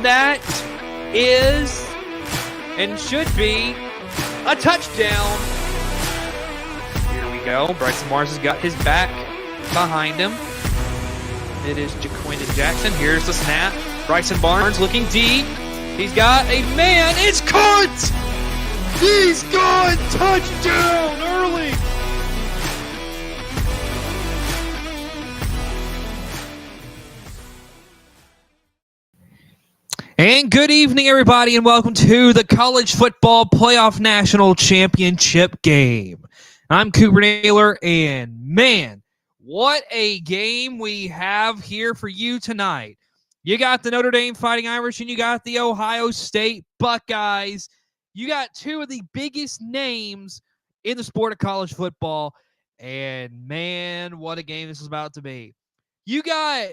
And that is and should be a touchdown. Here we go. Bryson Barnes has got his back behind him. It is Jaquindon Jackson. Here's the snap. Bryson Barnes looking deep. He's got a man. It's caught! He's gone! Touchdown early! And good evening, everybody, and welcome to the College Football Playoff National Championship game. I'm Cooper Naylor, and man, what a game we have here for you tonight. You got the Notre Dame Fighting Irish, and you got the Ohio State Buckeyes. You got two of the biggest names in the sport of college football, and man, what a game this is about to be. You got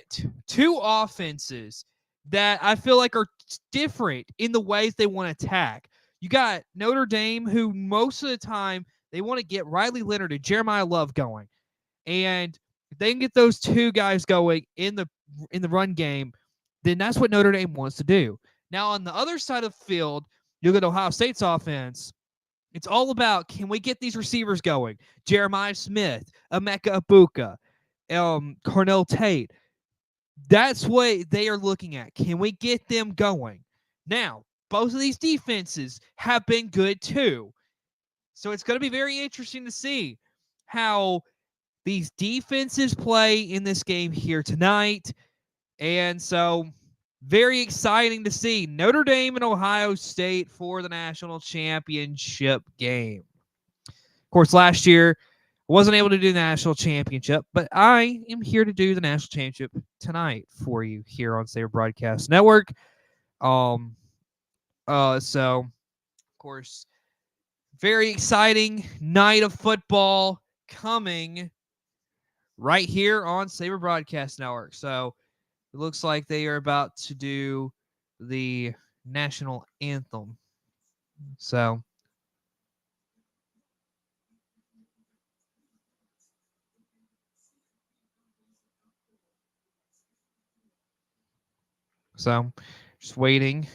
two offenses that I feel like are different in the ways they want to attack. You got Notre Dame, who most of the time they want to get Riley Leonard and Jeremiah Love going. And if they can get those two guys going in the run game, then that's what Notre Dame wants to do. Now, on the other side of the field, you look at Ohio State's offense. It's all about, can we get these receivers going? Jeremiah Smith, Emeka Ibuka, Cornell Tate. That's what they are looking at. Can we get them going? Now, both of these defenses have been good too. So it's going to be very interesting to see how these defenses play in this game here tonight. And so, very exciting to see Notre Dame and Ohio State for the national championship game. Of course, last year, I wasn't able to do the national championship, but I am here to do the national championship tonight for you here on Saber Broadcast Network. So, of course, very exciting night of football coming right here on Saber Broadcast Network. So, it looks like they are about to do the national anthem. So, just waiting.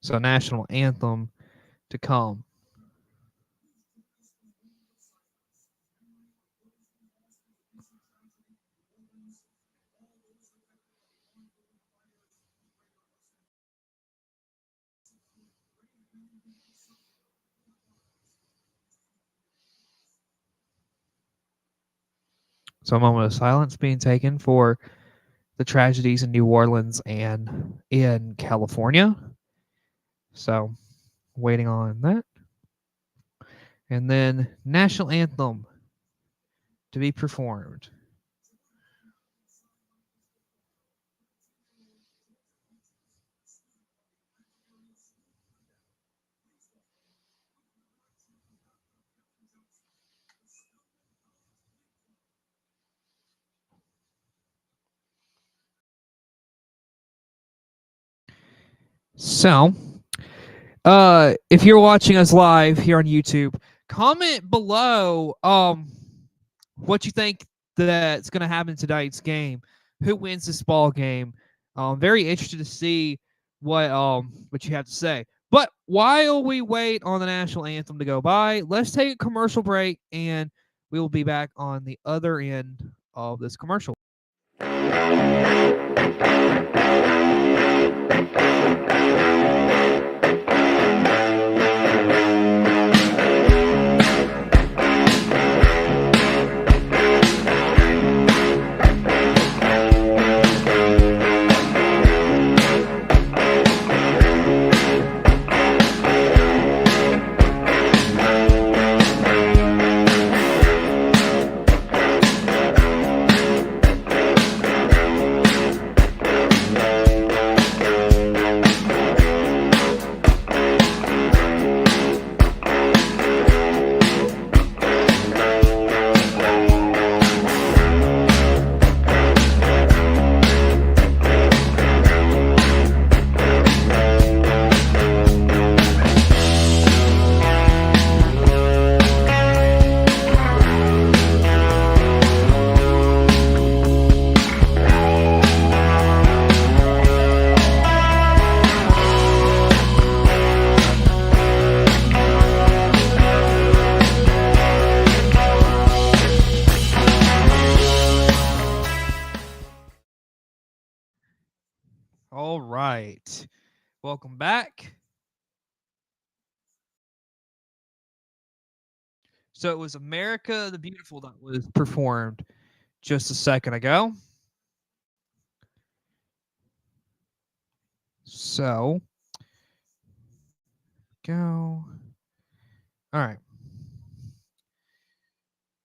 So, national anthem to come. So a moment of silence being taken for the tragedies in New Orleans and in California. So waiting on that. And then national anthem to be performed. So, if you're watching us live here on YouTube, comment below what you think that's going to happen in tonight's game. Who wins this ball game? Very interested to see what you have to say. But while we wait on the national anthem to go by, let's take a commercial break, and we will be back on the other end of this commercial. right. Welcome back. So it was America the Beautiful that was performed just a second ago. So, go. All right.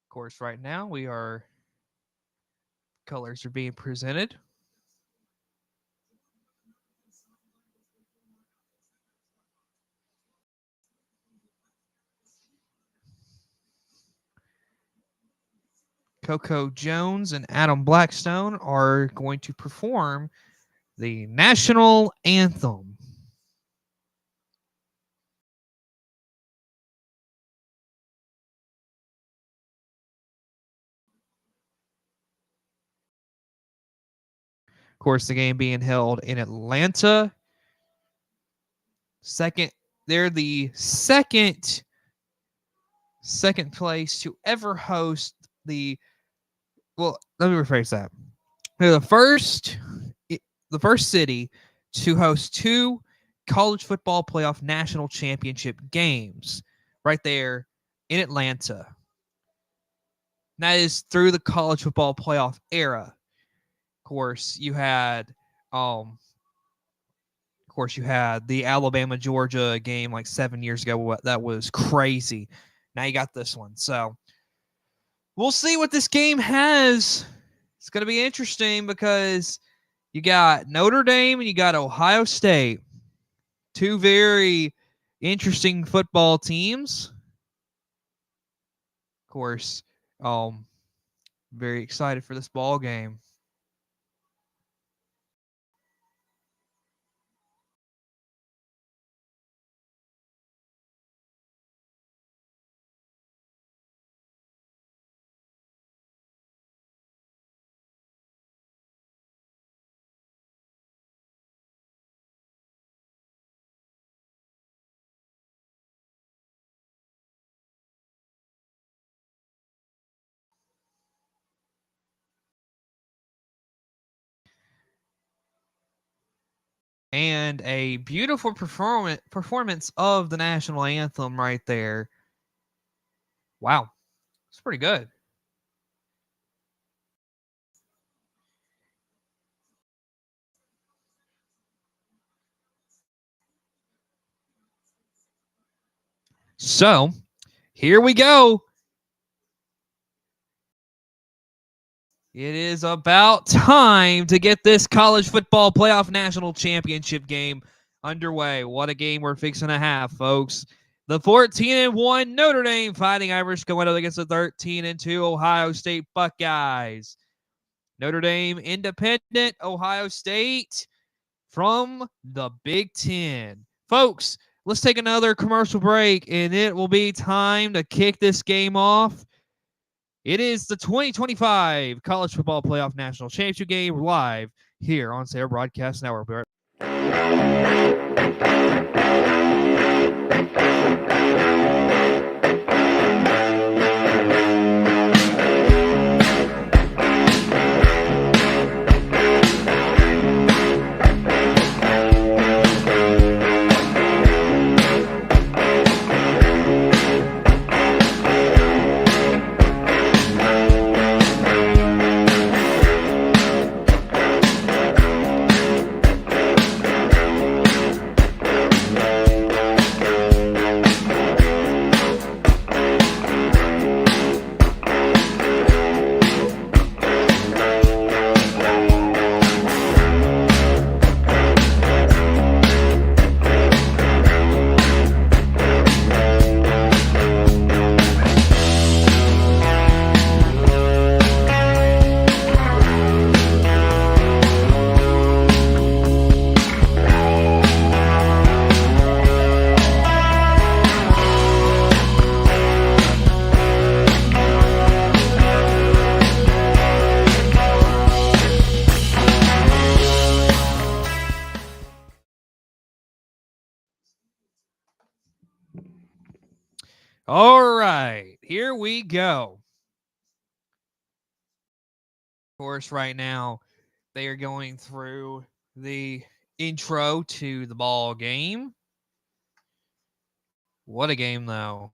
Of course, right now colors are being presented. Coco Jones and Adam Blackstone are going to perform the national anthem. Of course, the game being held in Atlanta. They're the second place to ever host let me rephrase that. They're the first city to host two college football playoff national championship games right there in Atlanta. And that is through the college football playoff era. Of course, you had the Alabama Georgia game like 7 years ago. That was crazy. Now you got this one. So we'll see what this game has. It's going to be interesting because you got Notre Dame and you got Ohio State. Two very interesting football teams. Of course, very excited for this ball game. And a beautiful performance of the national anthem right there. Wow, it's pretty good. So here we go. It is about time to get this college football playoff national championship game underway. What a game we're fixing to have, folks. The 14-1 Notre Dame Fighting Irish going up against the 13-2 Ohio State Buckeyes. Notre Dame independent, Ohio State from the Big Ten. Folks, let's take another commercial break, and it will be time to kick this game off. It is the 2025 College Football Playoff National Championship game live here on Sarah Broadcast Network. All right, here we go. Of course, right now they are going through the intro to the ball game. What a game, though.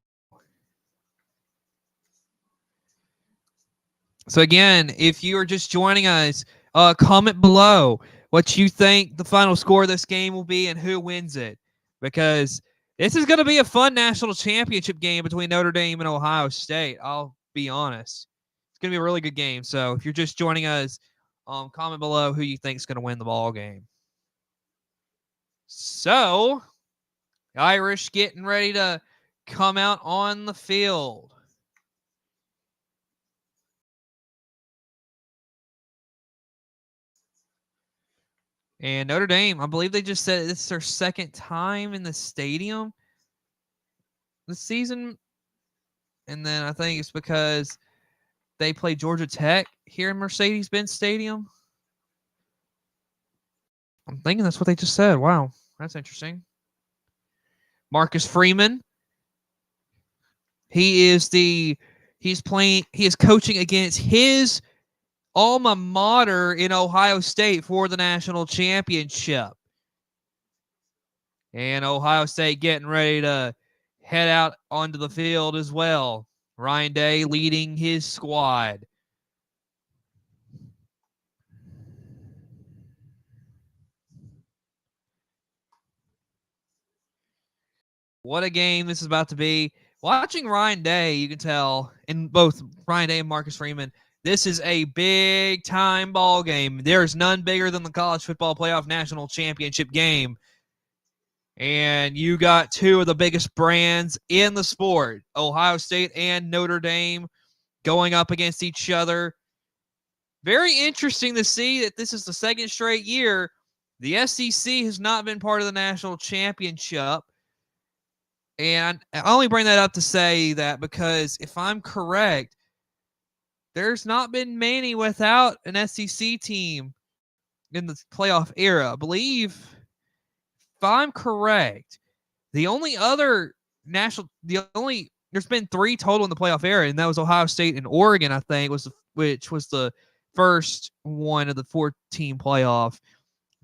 So again, if you are just joining us, comment below what you think the final score of this game will be and who wins it, because this is going to be a fun national championship game between Notre Dame and Ohio State. I'll be honest. It's going to be a really good game. So if you're just joining us, comment below who you think is going to win the ball game. So, Irish getting ready to come out on the field. And Notre Dame, I believe they just said this is their second time in the stadium this season. And then I think it's because they play Georgia Tech here in Mercedes-Benz Stadium. I'm thinking that's what they just said. Wow, that's interesting. Marcus Freeman. He is coaching against his alma mater in Ohio State for the national championship. And Ohio State getting ready to head out onto the field as well. Ryan Day leading his squad. What a game this is about to be. Watching Ryan Day, you can tell, in both Ryan Day and Marcus Freeman, this is a big-time ball game. There is none bigger than the College Football Playoff National Championship game. And you got two of the biggest brands in the sport, Ohio State and Notre Dame, going up against each other. Very interesting to see that this is the second straight year the SEC has not been part of the national championship. And I only bring that up to say that because if I'm correct, there's not been many without an SEC team in the playoff era. I believe, if I'm correct, there's been three total in the playoff era, and that was Ohio State and Oregon, I think, which was the first one of the 14 playoff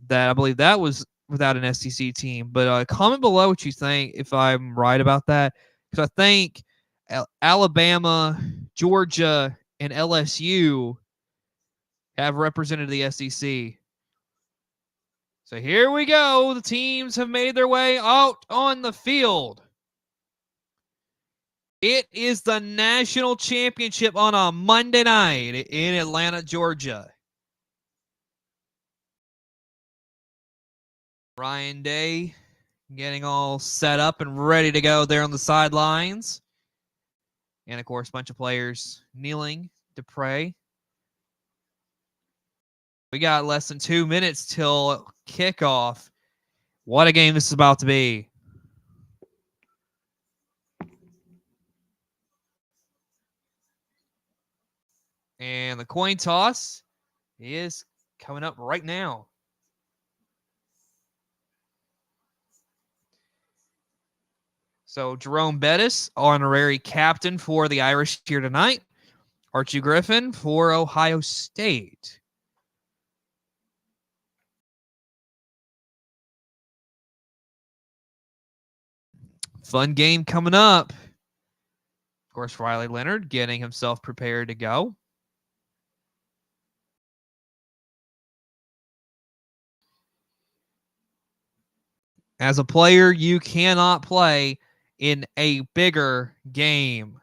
that I believe that was without an SEC team. But comment below what you think if I'm right about that, because I think Alabama, Georgia, and LSU have represented the SEC. So here we go. The teams have made their way out on the field. It is the national championship on a Monday night in Atlanta, Georgia. Ryan Day getting all set up and ready to go there on the sidelines. And, of course, a bunch of players kneeling to pray. We got less than 2 minutes till kickoff. What a game this is about to be. And the coin toss is coming up right now. So Jerome Bettis, honorary captain for the Irish here tonight. Archie Griffin for Ohio State. Fun game coming up. Of course, Riley Leonard getting himself prepared to go. As a player, you cannot play in a bigger game.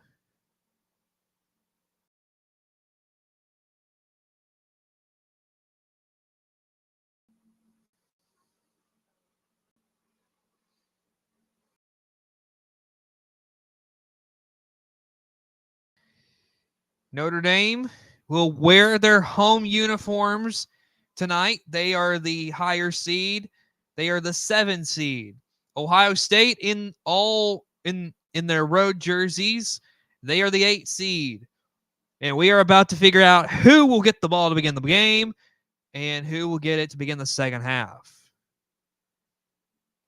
Notre Dame will wear their home uniforms tonight. They are the higher seed. They are the 7 seed. Ohio State in their road jerseys, they are the 8 seed. And we are about to figure out who will get the ball to begin the game and who will get it to begin the second half.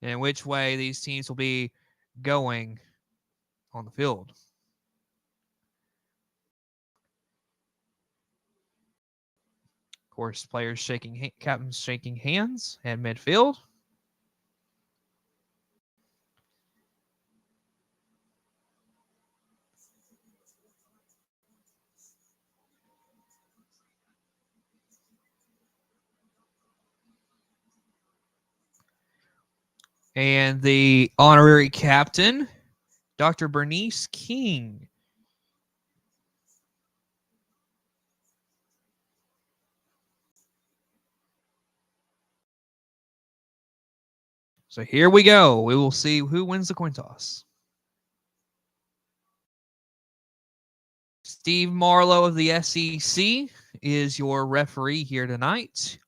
And which way these teams will be going on the field. Of course, captains shaking hands at midfield. And the honorary captain, Dr. Bernice King. So here we go. We will see who wins the coin toss. Steve Marlowe of the SEC is your referee here tonight.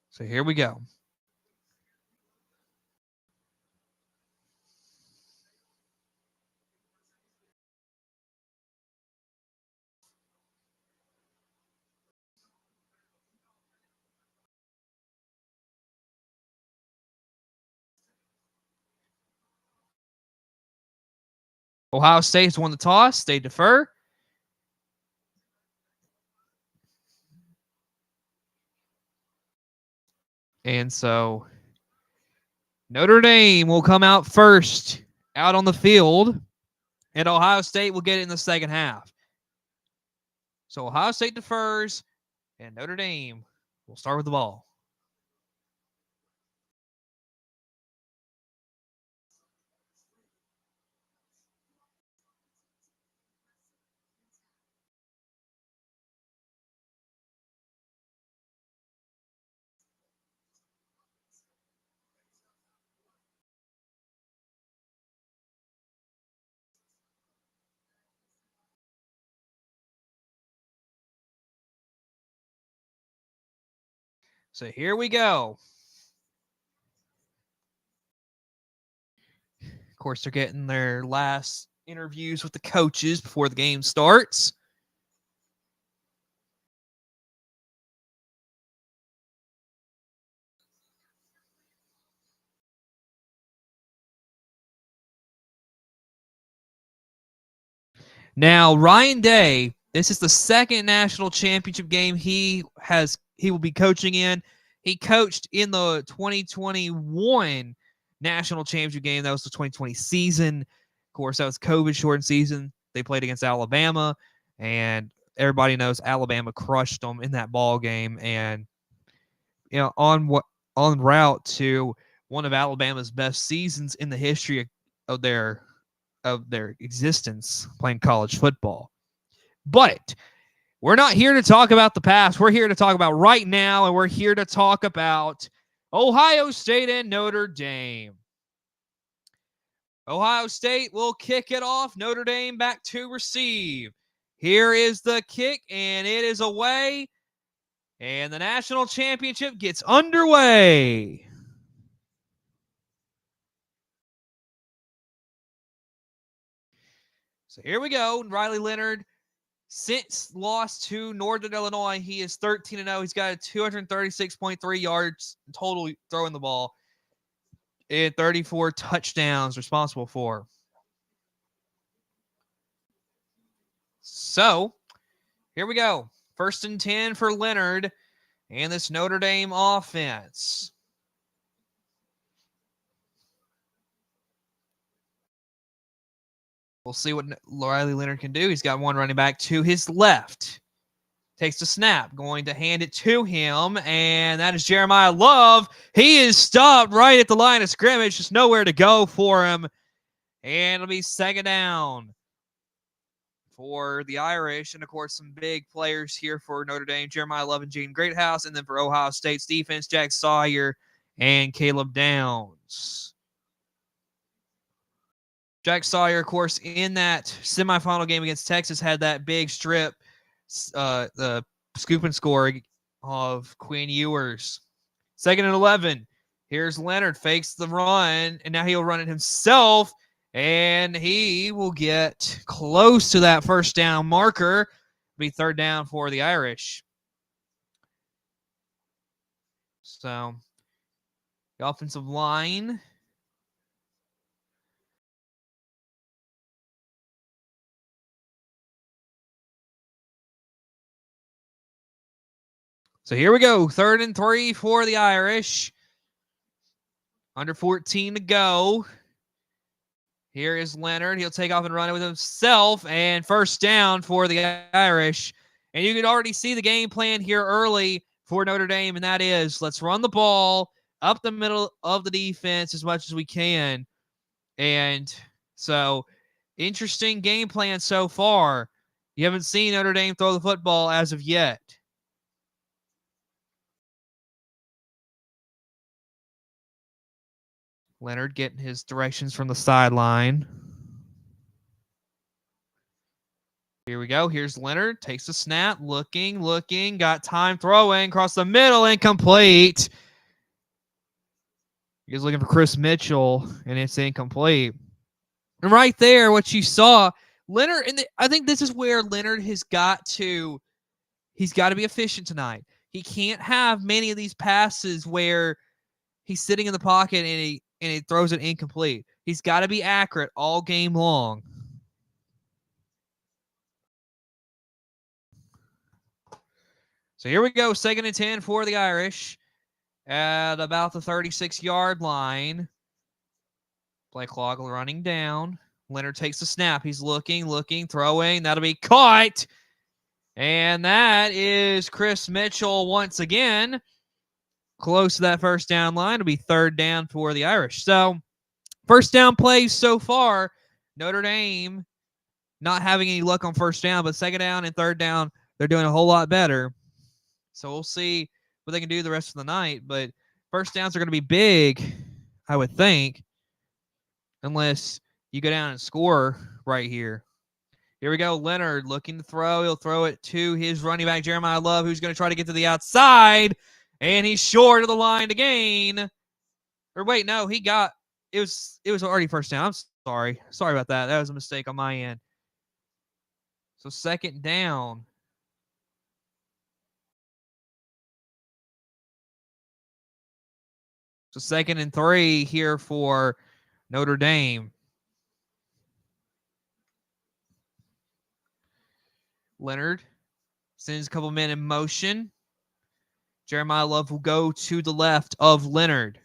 So here we go. Ohio State's won the toss. They defer. And so Notre Dame will come out first out on the field, and Ohio State will get it in the second half. So Ohio State defers, and Notre Dame will start with the ball. So here we go. Of course, they're getting their last interviews with the coaches before the game starts. Now, Ryan Day, this is the second national championship game he will be coaching in. He coached in the 2021 national championship game. That was the 2020 season. Of course, that was COVID shortened season. They played against Alabama, and everybody knows Alabama crushed them in that ball game. And on route to one of Alabama's best seasons in the history of their existence playing college football. But we're not here to talk about the past. We're here to talk about right now, and we're here to talk about Ohio State and Notre Dame. Ohio State will kick it off. Notre Dame back to receive. Here is the kick, and it is away. And the national championship gets underway. So here we go. Riley Leonard, since lost to Northern Illinois, he is 13-0. He's got 236.3 yards total throwing the ball and 34 touchdowns responsible for. So here we go. 1st and 10 for Leonard and this Notre Dame offense. We'll see what Riley Leonard can do. He's got one running back to his left. Takes the snap, going to hand it to him, and that is Jeremiah Love. He is stopped right at the line of scrimmage, just nowhere to go for him, and it'll be second down for the Irish. And, of course, some big players here for Notre Dame, Jeremiah Love and Gene Greathouse, and then for Ohio State's defense, Jack Sawyer and Caleb Downs. Jack Sawyer, of course, in that semifinal game against Texas, had that big strip, the scoop and score of Quinn Ewers. 2nd and 11. Here's Leonard, fakes the run, and now he'll run it himself, and he will get close to that first down marker. Be 3rd down for the Irish. So the offensive line So here we go. 3rd and 3 for the Irish. Under 14 to go. Here is Leonard. He'll take off and run it with himself. And first down for the Irish. And you can already see the game plan here early for Notre Dame, and that is let's run the ball up the middle of the defense as much as we can. And so, interesting game plan so far. You haven't seen Notre Dame throw the football as of yet. Leonard getting his directions from the sideline. Here we go. Here's Leonard. Takes the snap. Looking. Got time throwing. Across the middle. Incomplete. He's looking for Chris Mitchell, and it's incomplete. And right there, what you saw, Leonard, and I think this is where Leonard has got to be efficient tonight. He can't have many of these passes where he's sitting in the pocket and he throws it incomplete. He's got to be accurate all game long. So here we go, 2nd and 10 for the Irish at about the 36-yard line. Play clock running down. Leonard takes the snap. He's looking, throwing. That'll be caught. And that is Chris Mitchell once again. Close to that first down line. It'll be 3rd down for the Irish. So, first down plays so far. Notre Dame not having any luck on first down, but 2nd down and 3rd down, they're doing a whole lot better. So, we'll see what they can do the rest of the night. But first downs are going to be big, I would think, unless you go down and score right here. Here we go. Leonard looking to throw. He'll throw it to his running back, Jeremiah Love, who's going to try to get to the outside. And he's short of the line to gain. Or wait, no, he got it was already first down. I'm sorry. Sorry about that. That was a mistake on my end. So 2nd down. So 2nd and 3 here for Notre Dame. Leonard sends a couple men in motion. Jeremiah Love will go to the left of Leonard.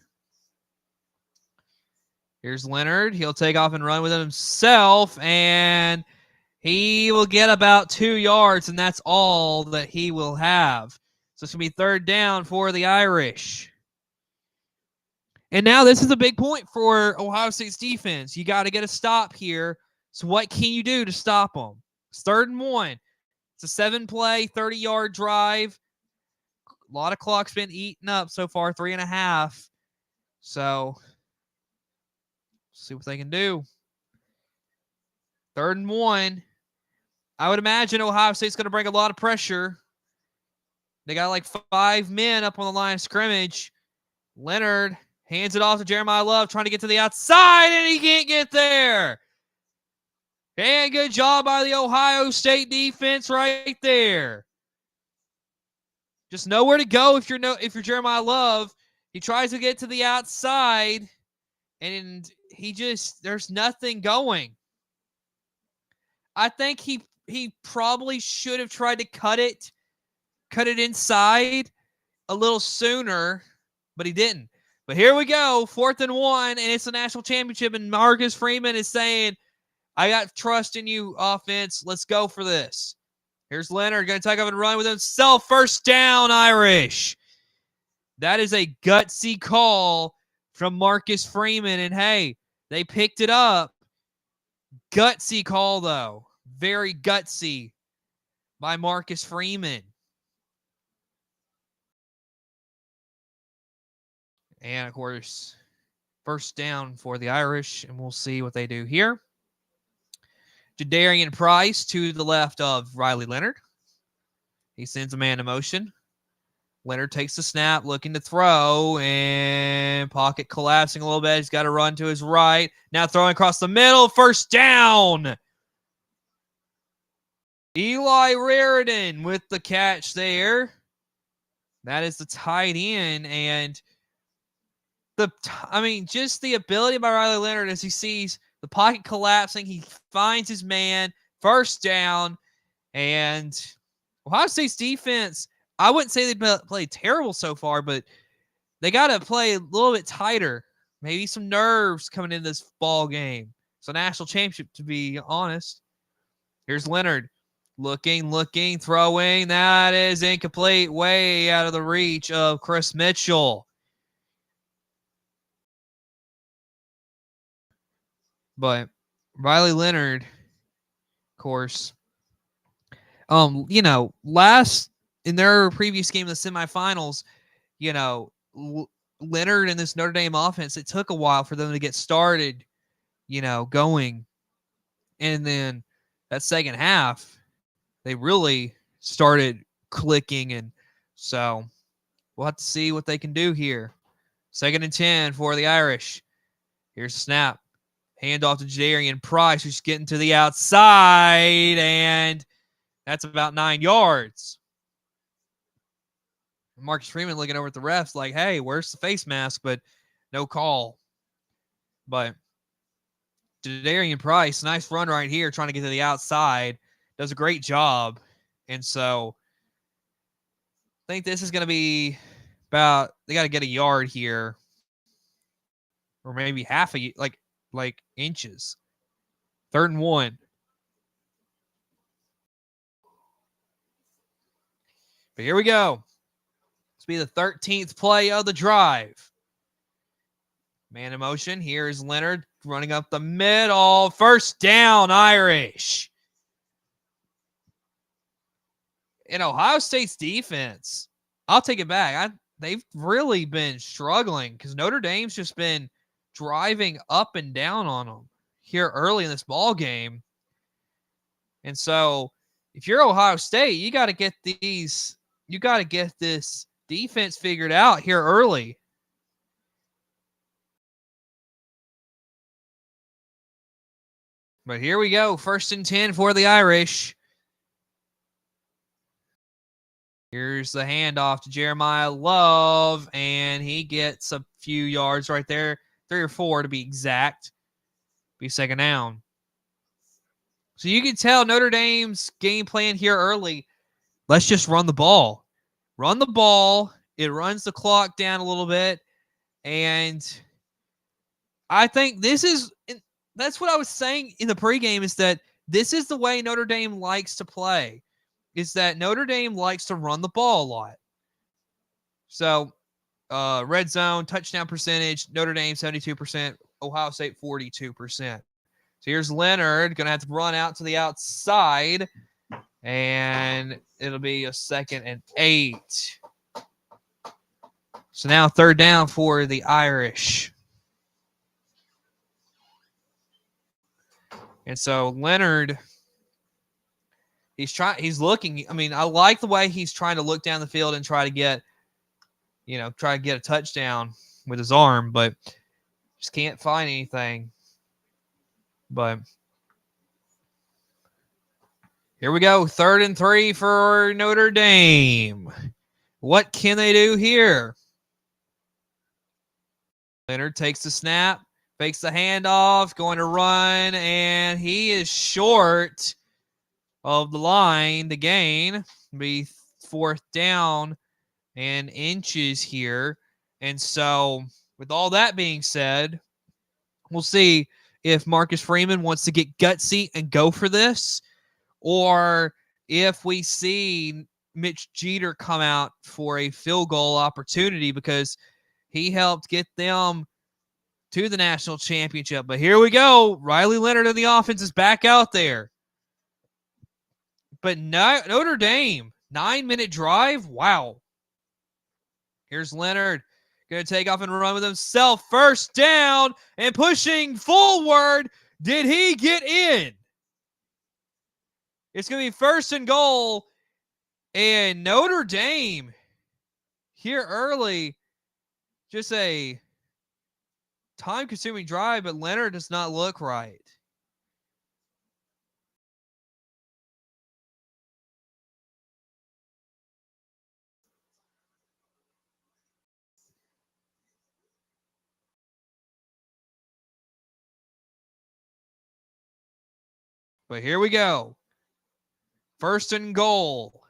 Here's Leonard. He'll take off and run with it himself, and he will get about 2 yards, and that's all that he will have. So it's going to be 3rd down for the Irish. And now this is a big point for Ohio State's defense. You got to get a stop here. So what can you do to stop them? It's 3rd and 1. It's a 7-play, 30-yard drive. A lot of clock's been eaten up so far, 3.5. So, see what they can do. 3rd and 1. I would imagine Ohio State's going to bring a lot of pressure. They got like 5 men up on the line of scrimmage. Leonard hands it off to Jeremiah Love, trying to get to the outside, and he can't get there. And good job by the Ohio State defense right there. Just know where to go if you're Jeremiah Love. He tries to get to the outside, and there's nothing going. I think he probably should have tried to cut it inside a little sooner, but he didn't. But here we go, 4th and 1, and it's a national championship, and Marcus Freeman is saying, I got trust in you, offense. Let's go for this. Here's Leonard going to take off and run with himself. First down, Irish. That is a gutsy call from Marcus Freeman. And, hey, they picked it up. Gutsy call, though. Very gutsy by Marcus Freeman. And, of course, first down for the Irish. And we'll see what they do here. Jadarian Price to the left of Riley Leonard. He sends a man in motion. Leonard takes the snap, looking to throw, and pocket collapsing a little bit. He's got to run to his right. Now throwing across the middle. First down. Eli Raridan with the catch there. That is the tight end. And just the ability by Riley Leonard as he sees the pocket collapsing. He finds his man. First down. And Ohio State's defense, I wouldn't say they played terrible so far, but they got to play a little bit tighter. Maybe some nerves coming in this ball game. It's a national championship, to be honest. Here's Leonard. Looking, throwing. That is incomplete. Way out of the reach of Chris Mitchell. But Riley Leonard, of course, last in their previous game in the semifinals, Leonard and this Notre Dame offense, it took a while for them to get started, going. And then that second half, they really started clicking. And so we'll have to see what they can do here. 2nd and 10 for the Irish. Here's the snap. Handoff to Jadarian Price, who's getting to the outside, and that's about 9 yards. Marcus Freeman looking over at the refs like, hey, where's the face mask? But no call. But Jadarian Price, nice run right here, trying to get to the outside. Does a great job. And so I think this is going to be about, they got to get a yard here. Or maybe half a, like inches. 3rd and 1. But here we go. This will be the 13th play of the drive. Man in motion. Here's Leonard running up the middle. 1st down, Irish. In Ohio State's defense, I'll take it back. They've really been struggling because Notre Dame's just been driving up and down on them here early in this ball game. And so if you're Ohio State, you got to get this defense figured out here early. But here we go. 1st and 10 for the Irish. Here's the handoff to Jeremiah Love, and he gets a few yards right there. 3 or 4 to be exact. Be 2nd down. So you can tell Notre Dame's game plan here early. Let's just run the ball. Run the ball. It runs the clock down a little bit. And I think that's what I was saying in the pregame, is that this is the way Notre Dame likes to play, is that Notre Dame likes to run the ball a lot. So red zone, touchdown percentage, Notre Dame 72%, Ohio State 42%. So here's Leonard, going to have to run out to the outside, and it'll be a 2nd and 8. So now 3rd down for the Irish. And so Leonard, he's looking. I mean, I like the way he's trying to look down the field and try to get a touchdown with his arm, but just can't find anything. But here we go. 3rd and 3 for Notre Dame. What can they do here? Leonard takes the snap, fakes the handoff, going to run, and he is short of the line. The gain be 4th down and inches here. And so with all that being said, we'll see if Marcus Freeman wants to get gutsy and go for this, or if we see Mitch Jeter come out for a field goal opportunity, because he helped get them to the national championship. But here we go. Riley Leonard and the offense is back out there. But Notre Dame, 9-minute drive. Wow. Here's Leonard. Going to take off and run with himself. 1st down and pushing forward. Did he get in? It's going to be 1st and goal. And Notre Dame here early. Just a time-consuming drive, but Leonard does not look right. But here we go. 1st and goal.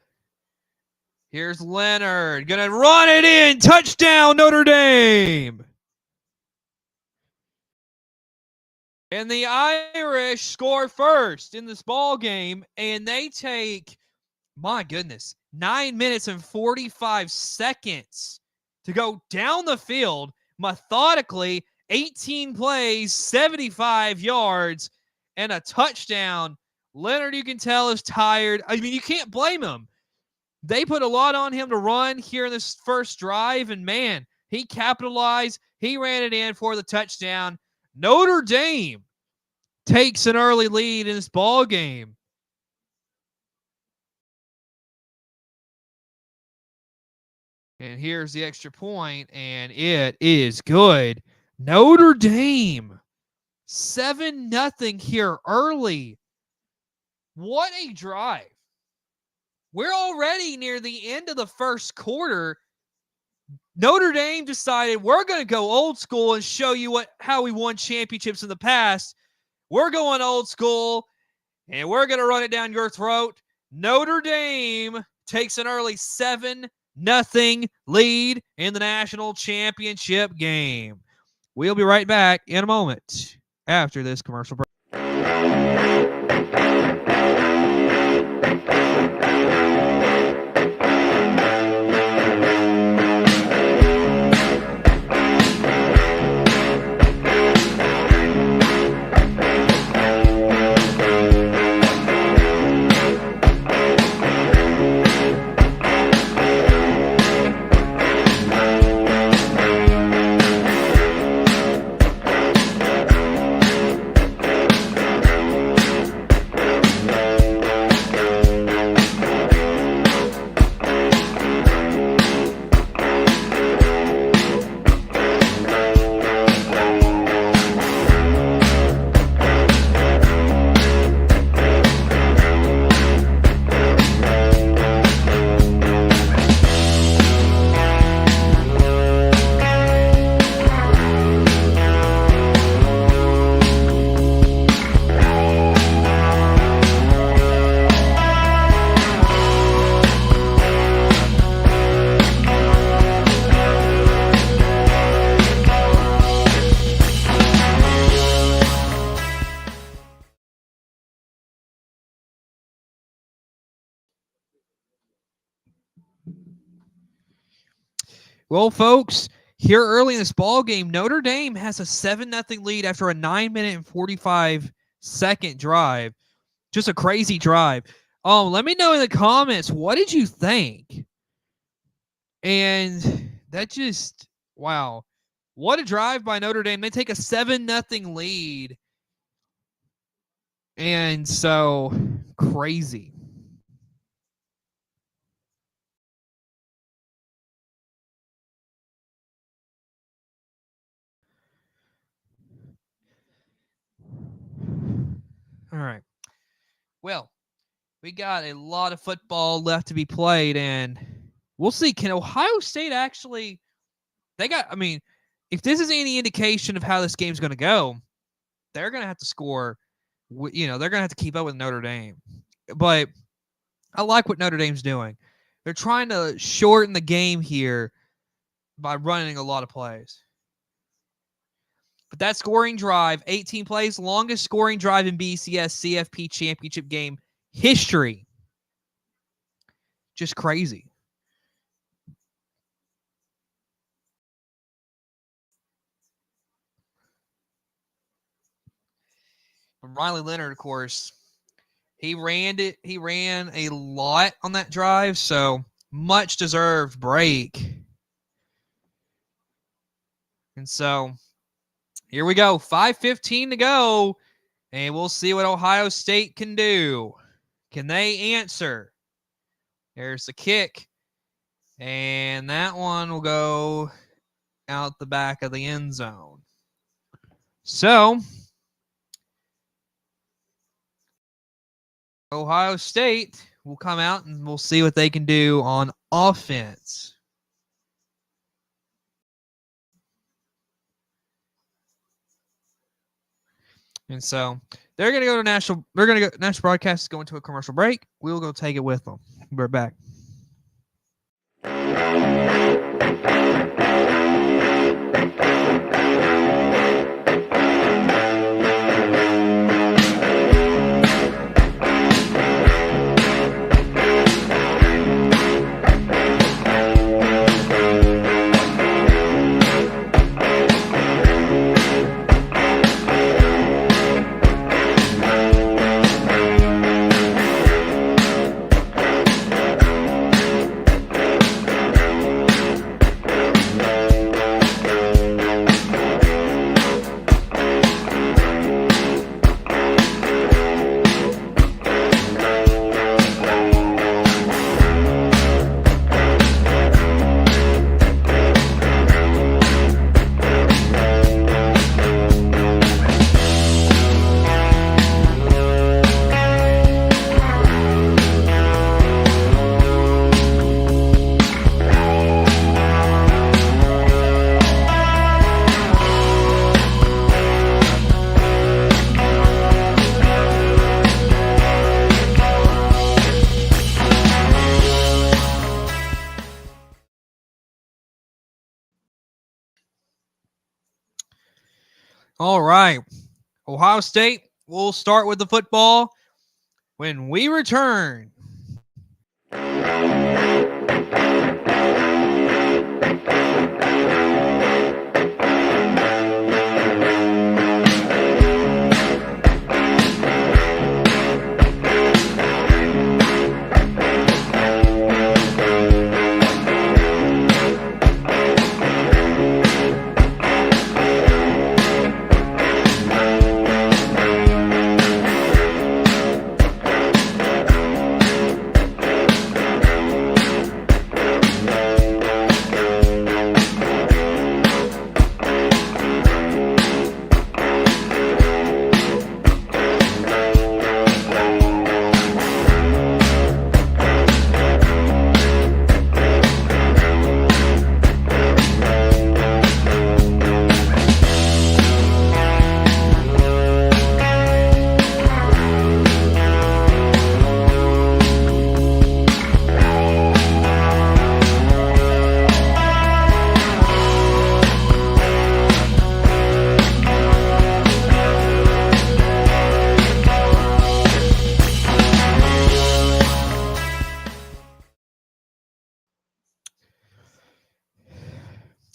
Here's Leonard. Going to run it in. Touchdown, Notre Dame. And the Irish score first in this ball game, and they take, my goodness, 9 minutes and 45 seconds to go down the field methodically, 18 plays, 75 yards, and a touchdown. Leonard, you can tell, is tired. I mean, you can't blame him. They put a lot on him to run here in this first drive, and man, he capitalized. He ran it in for the touchdown. Notre Dame takes an early lead in this ball game. And here's the extra point, and it is good. Notre Dame, 7-0 here early. What a drive. We're already near the end of the first quarter. Notre Dame decided we're going to go old school and show you how we won championships in the past. We're going old school, and we're going to run it down your throat. Notre Dame takes an early 7-0 lead in the national championship game. We'll be right back in a moment after this commercial break. Well, folks, here early in this ball game, Notre Dame has a 7-0 lead after a 9-minute and 45-second drive. Just a crazy drive. Let me know in the comments, what did you think? And that just, wow. What a drive by Notre Dame. They take a 7-0 lead. And so, crazy. All right. Well, we got a lot of football left to be played, and we'll see. Can Ohio State actually – if this is any indication of how this game's going to go, they're going to have to score – they're going to have to keep up with Notre Dame. But I like what Notre Dame's doing. They're trying to shorten the game here by running a lot of plays. But that scoring drive, 18 plays, longest scoring drive in BCS CFP championship game history. Just crazy. But Riley Leonard, of course, he ran a lot on that drive, so much deserved break. And so here we go. 5:15 to go. And we'll see what Ohio State can do. Can they answer? There's the kick. And that one will go out the back of the end zone. So, Ohio State will come out and we'll see what they can do on offense. And so they're going to go to national broadcast is going to a commercial break. We'll go take it with them. We're back. All right. Ohio State, we'll start with the football when we return.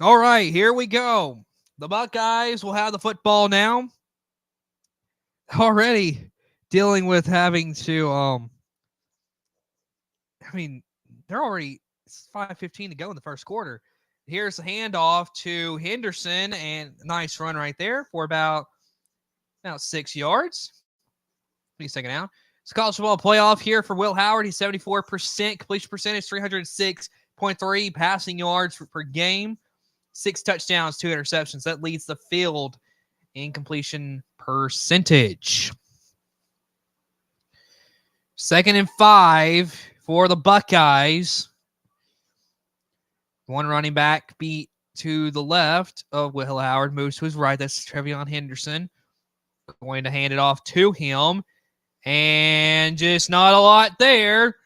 All right, here we go. The Buckeyes will have the football now. Already dealing with having to they're already, it's 5:15 to go in the first quarter. Here's the handoff to Henderson, and nice run right there for about 6 yards. Give me a second now. It's a college football playoff here for Will Howard. He's 74% completion percentage, 306.3 passing yards per game, 6 touchdowns, 2 interceptions. That leads the field in completion percentage. 2nd and 5 for the Buckeyes. One running back beat to the left of Will Howard, moves to his right. That's Trevion Henderson. Going to hand it off to him. And just not a lot there.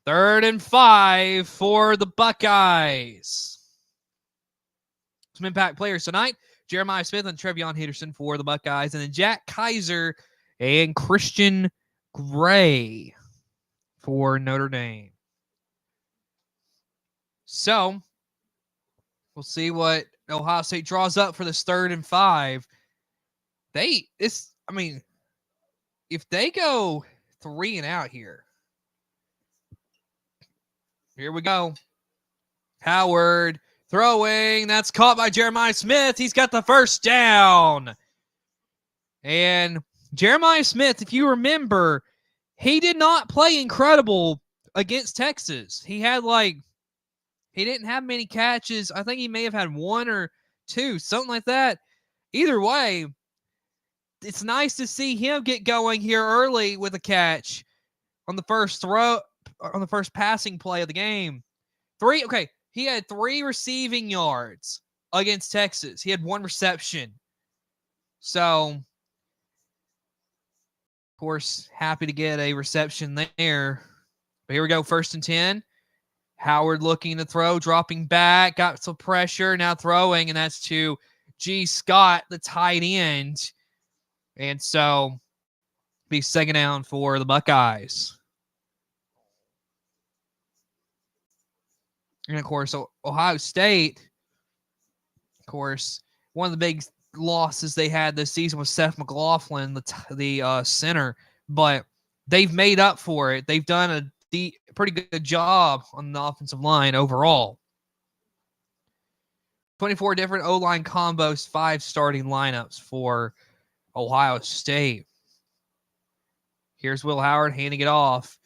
3rd and 5 for the Buckeyes. Some impact players tonight: Jeremiah Smith and Trevion Henderson for the Buckeyes, and then Jack Kaiser and Christian Gray for Notre Dame. So we'll see what Ohio State draws up for this 3rd and 5. If they go 3 and out here we go. Howard throwing. That's caught by Jeremiah Smith. He's got the first down. And Jeremiah Smith, if you remember, he did not play incredible against Texas. He didn't have many catches. I think he may have had 1 or 2, something like that. Either way, it's nice to see him get going here early with a catch on the first throw, on the first passing play of the game. He had 3 receiving yards against Texas. He had 1 reception. So, of course, happy to get a reception there. But here we go, 1st and 10. Howard looking to throw, dropping back, got some pressure, now throwing, and that's to G. Scott, the tight end. And so, be second down for the Buckeyes. And, of course, Ohio State, of course, one of the big losses they had this season was Seth McLaughlin, the center. But they've made up for it. They've done a pretty good job on the offensive line overall. 24 different O-line combos, 5 starting lineups for Ohio State. Here's Will Howard handing it off.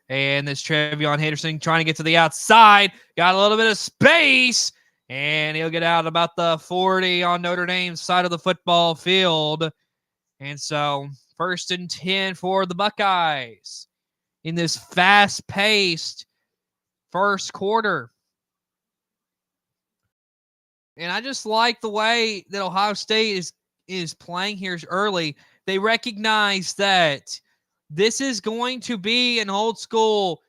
And this Trevion Henderson trying to get to the outside. Got a little bit of space. And he'll get out about the 40 on Notre Dame's side of the football field. And so, 1st and 10 for the Buckeyes in this fast-paced first quarter. And I just like the way that Ohio State is playing here early. They recognize that this is going to be an old-school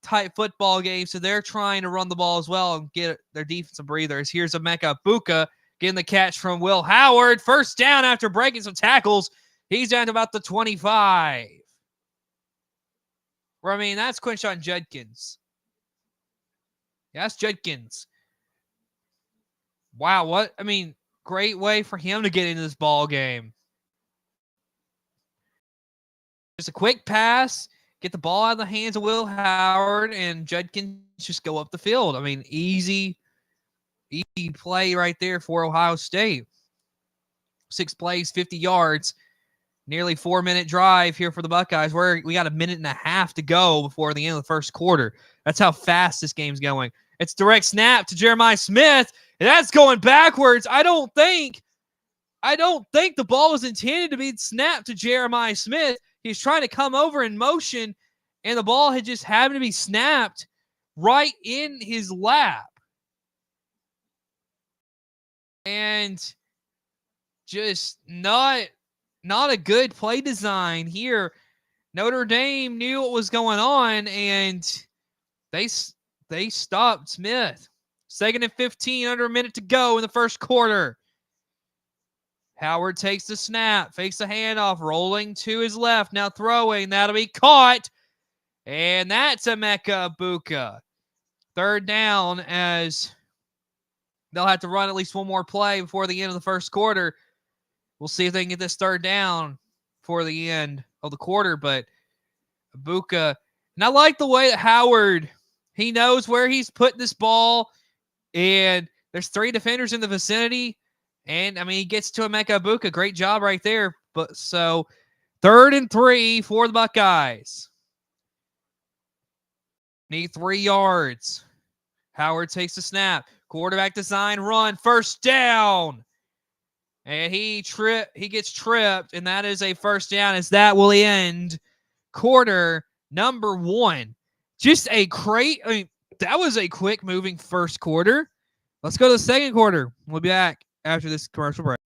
type football game, so they're trying to run the ball as well and get their defensive breathers. Here's Emeka Egbuka getting the catch from Will Howard. First down after breaking some tackles. He's down to about the 25. Well, I mean, that's Quinshon Judkins. Yeah, that's Judkins. Wow, what? I mean, great way for him to get into this ball game. Just a quick pass, get the ball out of the hands of Will Howard, and Judkins just go up the field. I mean, easy play right there for Ohio State. 6 plays, 50 yards. Nearly 4-minute drive here for the Buckeyes. We got a minute and a half to go before the end of the first quarter. That's how fast this game's going. It's direct snap to Jeremiah Smith, and that's going backwards. I don't think the ball was intended to be snapped to Jeremiah Smith. He's trying to come over in motion, and the ball had just happened to be snapped right in his lap. And just not a good play design here. Notre Dame knew what was going on, and they stopped Smith. 2nd and 15, under a minute to go in the first quarter. Howard takes the snap, fakes the handoff, rolling to his left, now throwing. That'll be caught, and that's Emeka Egbuka. 3rd down, as they'll have to run at least one more play before the end of the first quarter. We'll see if they can get this 3rd down for the end of the quarter. But Egbuka, and I like the way that Howard, he knows where he's putting this ball, and there's 3 defenders in the vicinity. And, I mean, he gets to Emeka Egbuka. Great job right there. But so, 3rd and 3 for the Buckeyes. Need 3 yards. Howard takes the snap. Quarterback design run. 1st down. And he gets tripped, and that is a 1st down, as that will end quarter number 1. Just a great, I mean, that was a quick moving first quarter. Let's go to the second quarter. We'll be back after this commercial break.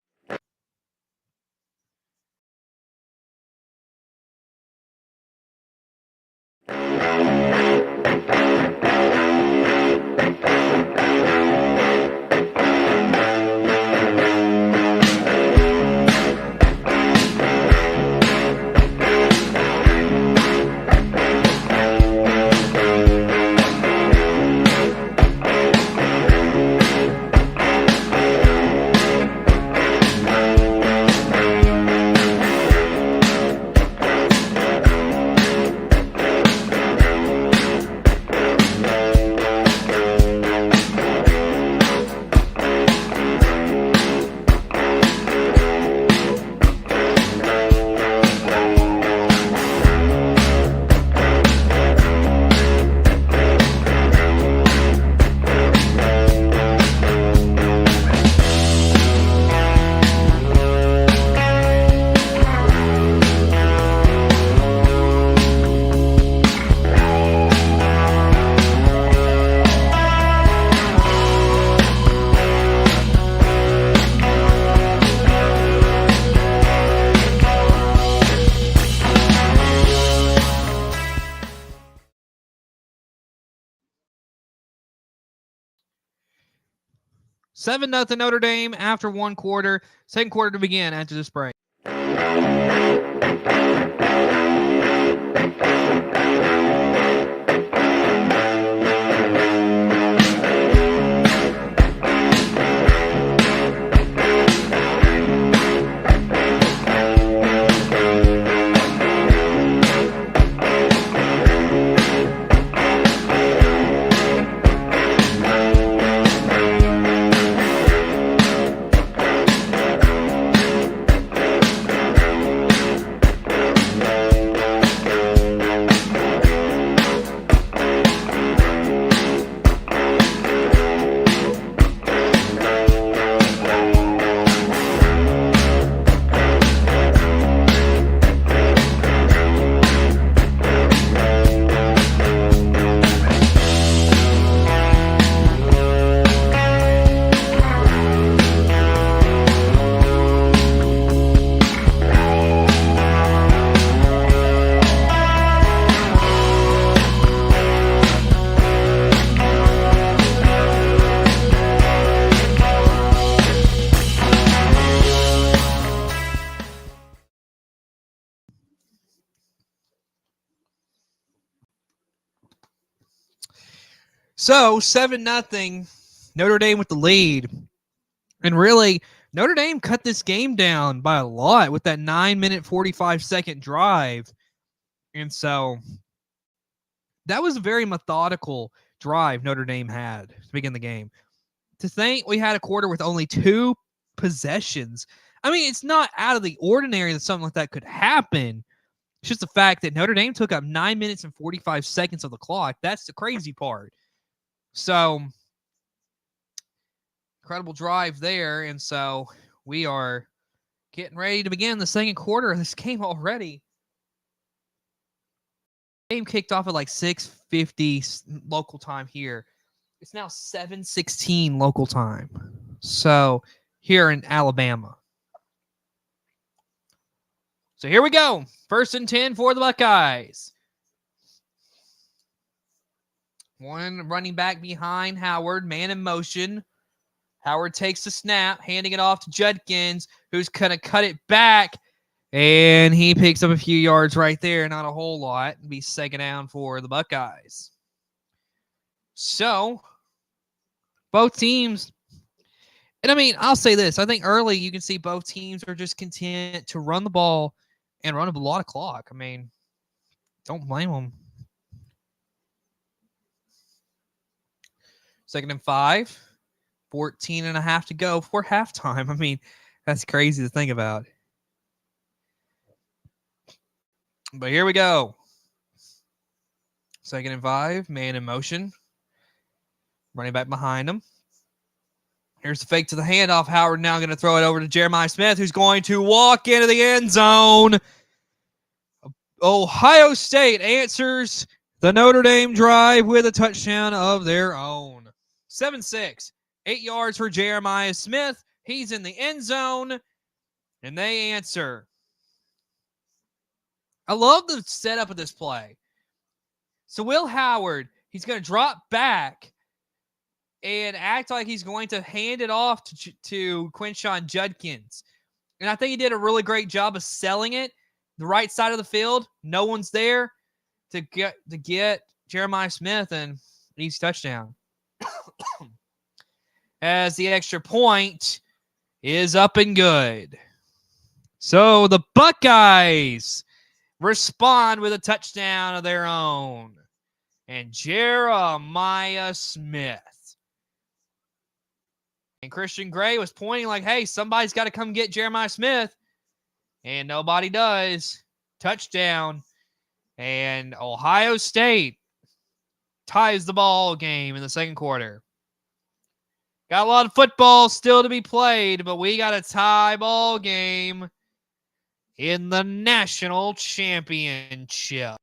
7-0 Notre Dame after one quarter. Second quarter to begin after this break. So 7-0 Notre Dame with the lead. And really, Notre Dame cut this game down by a lot with that 9-minute, 45-second drive. And so that was a very methodical drive Notre Dame had to begin the game. To think we had a quarter with only 2 possessions. I mean, it's not out of the ordinary that something like that could happen. It's just the fact that Notre Dame took up 9 minutes and 45 seconds of the clock. That's the crazy part. So, incredible drive there. And so, we are getting ready to begin the second quarter of this game already. Game kicked off at like 6:50 local time here. It's now 7:16 local time. So, here in Alabama. So, here we go. 1st and 10 for the Buckeyes. One running back behind Howard, man in motion. Howard takes the snap, handing it off to Judkins, who's going to cut it back. And he picks up a few yards right there, not a whole lot. It'll be second down for the Buckeyes. So, both teams, and I mean, I'll say this. I think early you can see both teams are just content to run the ball and run a lot of clock. I mean, don't blame them. 2nd and 5, 14 and a half to go for halftime. I mean, that's crazy to think about. But here we go. 2nd and 5, man in motion. Running back behind him. Here's the fake to the handoff. Howard now going to throw it over to Jeremiah Smith, who's going to walk into the end zone. Ohio State answers the Notre Dame drive with a touchdown of their own. 7-6, 8 yards for Jeremiah Smith. He's in the end zone, and they answer. I love the setup of this play. So Will Howard, he's going to drop back and act like he's going to hand it off to Quinshon Judkins. And I think he did a really great job of selling it. The right side of the field, no one's there to get Jeremiah Smith, and he's touchdown. As the extra point is up and good. So the Buckeyes respond with a touchdown of their own. And Jeremiah Smith. And Christian Gray was pointing like, hey, somebody's got to come get Jeremiah Smith. And nobody does. Touchdown. And Ohio State ties the ball game in the second quarter. Got a lot of football still to be played, but we got a tie ball game in the national championship.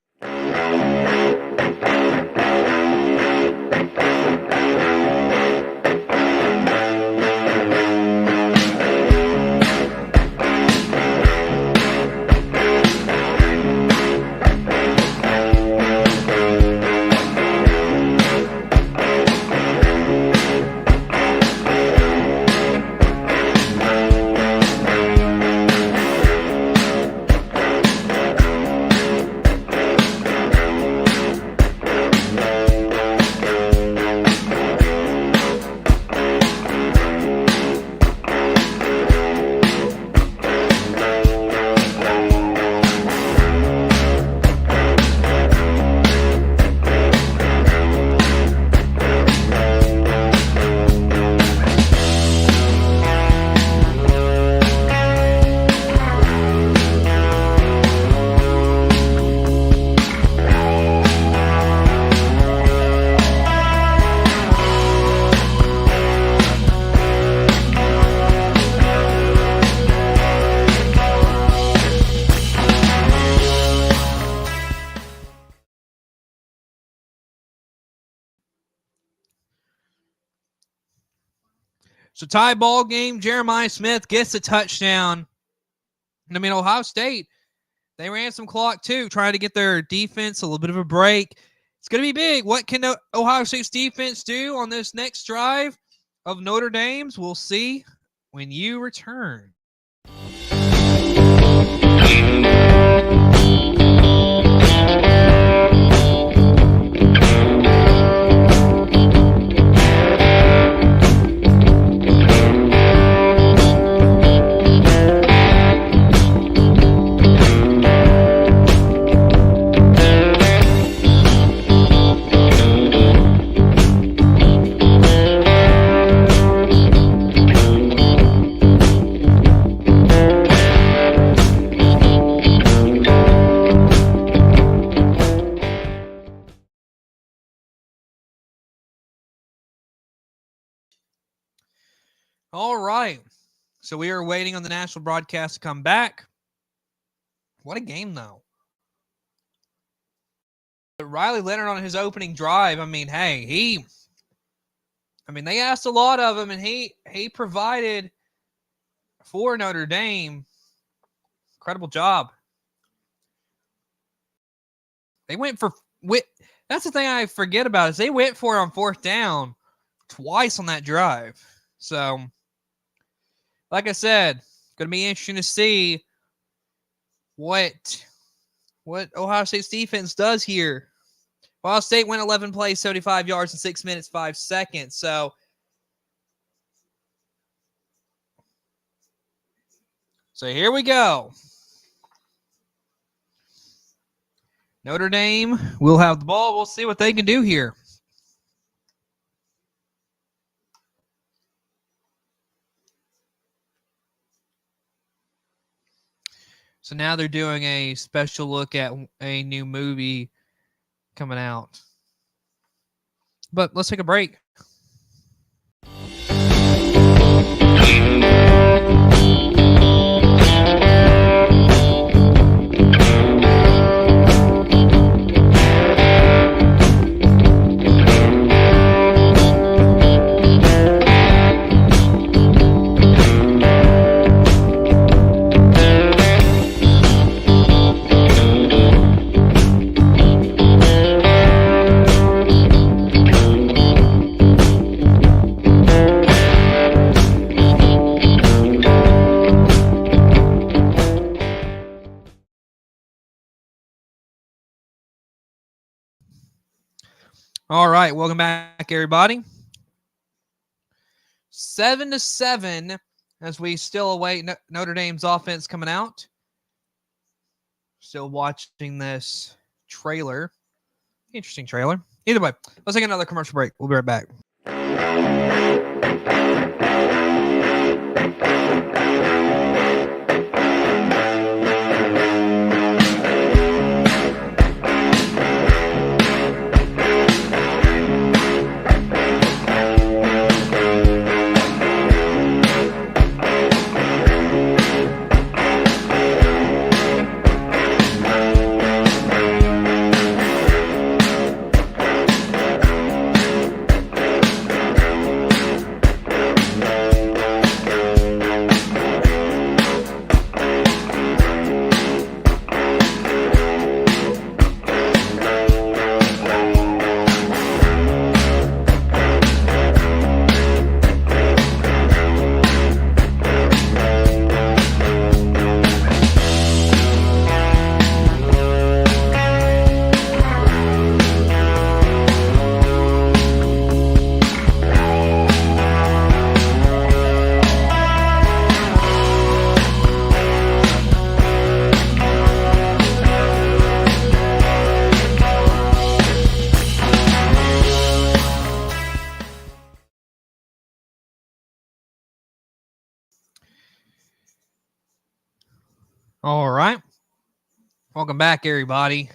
So tie ball game. Jeremiah Smith gets a touchdown. I mean, Ohio State, they ran some clock too, trying to get their defense a little bit of a break. It's going to be big. What can Ohio State's defense do on this next drive of Notre Dame's? We'll see when you return. All right. So we are waiting on the national broadcast to come back. What a game, though. But Riley Leonard on his opening drive, I mean, hey, they asked a lot of him, and he provided for Notre Dame. Incredible job. They went for – that's the thing I forget about is they went for it on fourth down twice on that drive. So – like I said, going to be interesting to see what Ohio State's defense does here. Ohio State went 11 plays, 75 yards in 6 minutes, 5 seconds. So here we go. Notre Dame will have the ball. We'll see what they can do here. So now they're doing a special look at a new movie coming out. But let's take a break. All right, welcome back, everybody. 7-7 as we still await Notre Dame's offense coming out. Still watching this trailer. Interesting trailer. Either way, let's take another commercial break. We'll be right back. All right. Welcome back, everybody.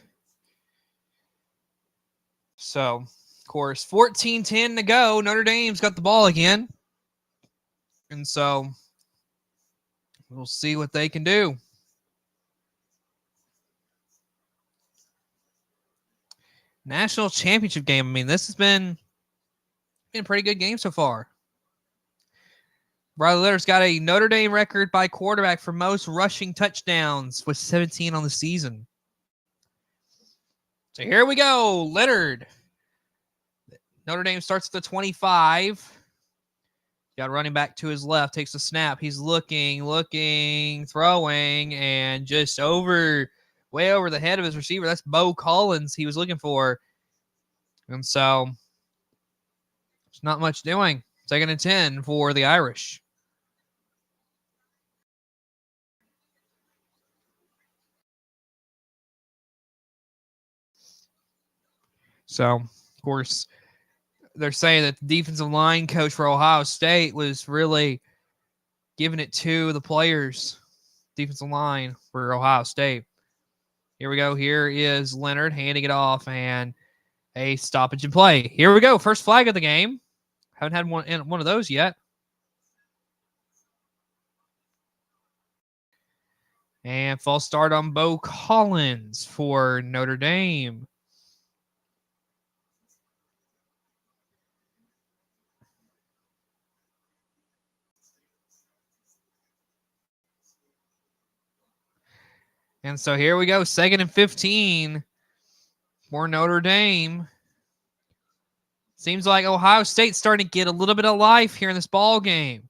So, of course, 14-10 to go. Notre Dame's got the ball again. And so, we'll see what they can do. National championship game. I mean, this has been a pretty good game so far. Riley Leonard's got a Notre Dame record by quarterback for most rushing touchdowns with 17 on the season. So here we go. Leonard. Notre Dame starts at the 25. Got running back to his left, takes a snap. He's looking, throwing, and just way over the head of his receiver. That's Bo Collins he was looking for. And so, there's not much doing. 2nd and 10 for the Irish. So, of course, they're saying that the defensive line coach for Ohio State was really giving it to the players, defensive line for Ohio State. Here we go. Here is Leonard handing it off and a stoppage and play. Here we go. First flag of the game. Haven't had one of those yet. And false start on Bo Collins for Notre Dame. And so here we go. 2nd and 15 for Notre Dame. Seems like Ohio State's starting to get a little bit of life here in this ball game.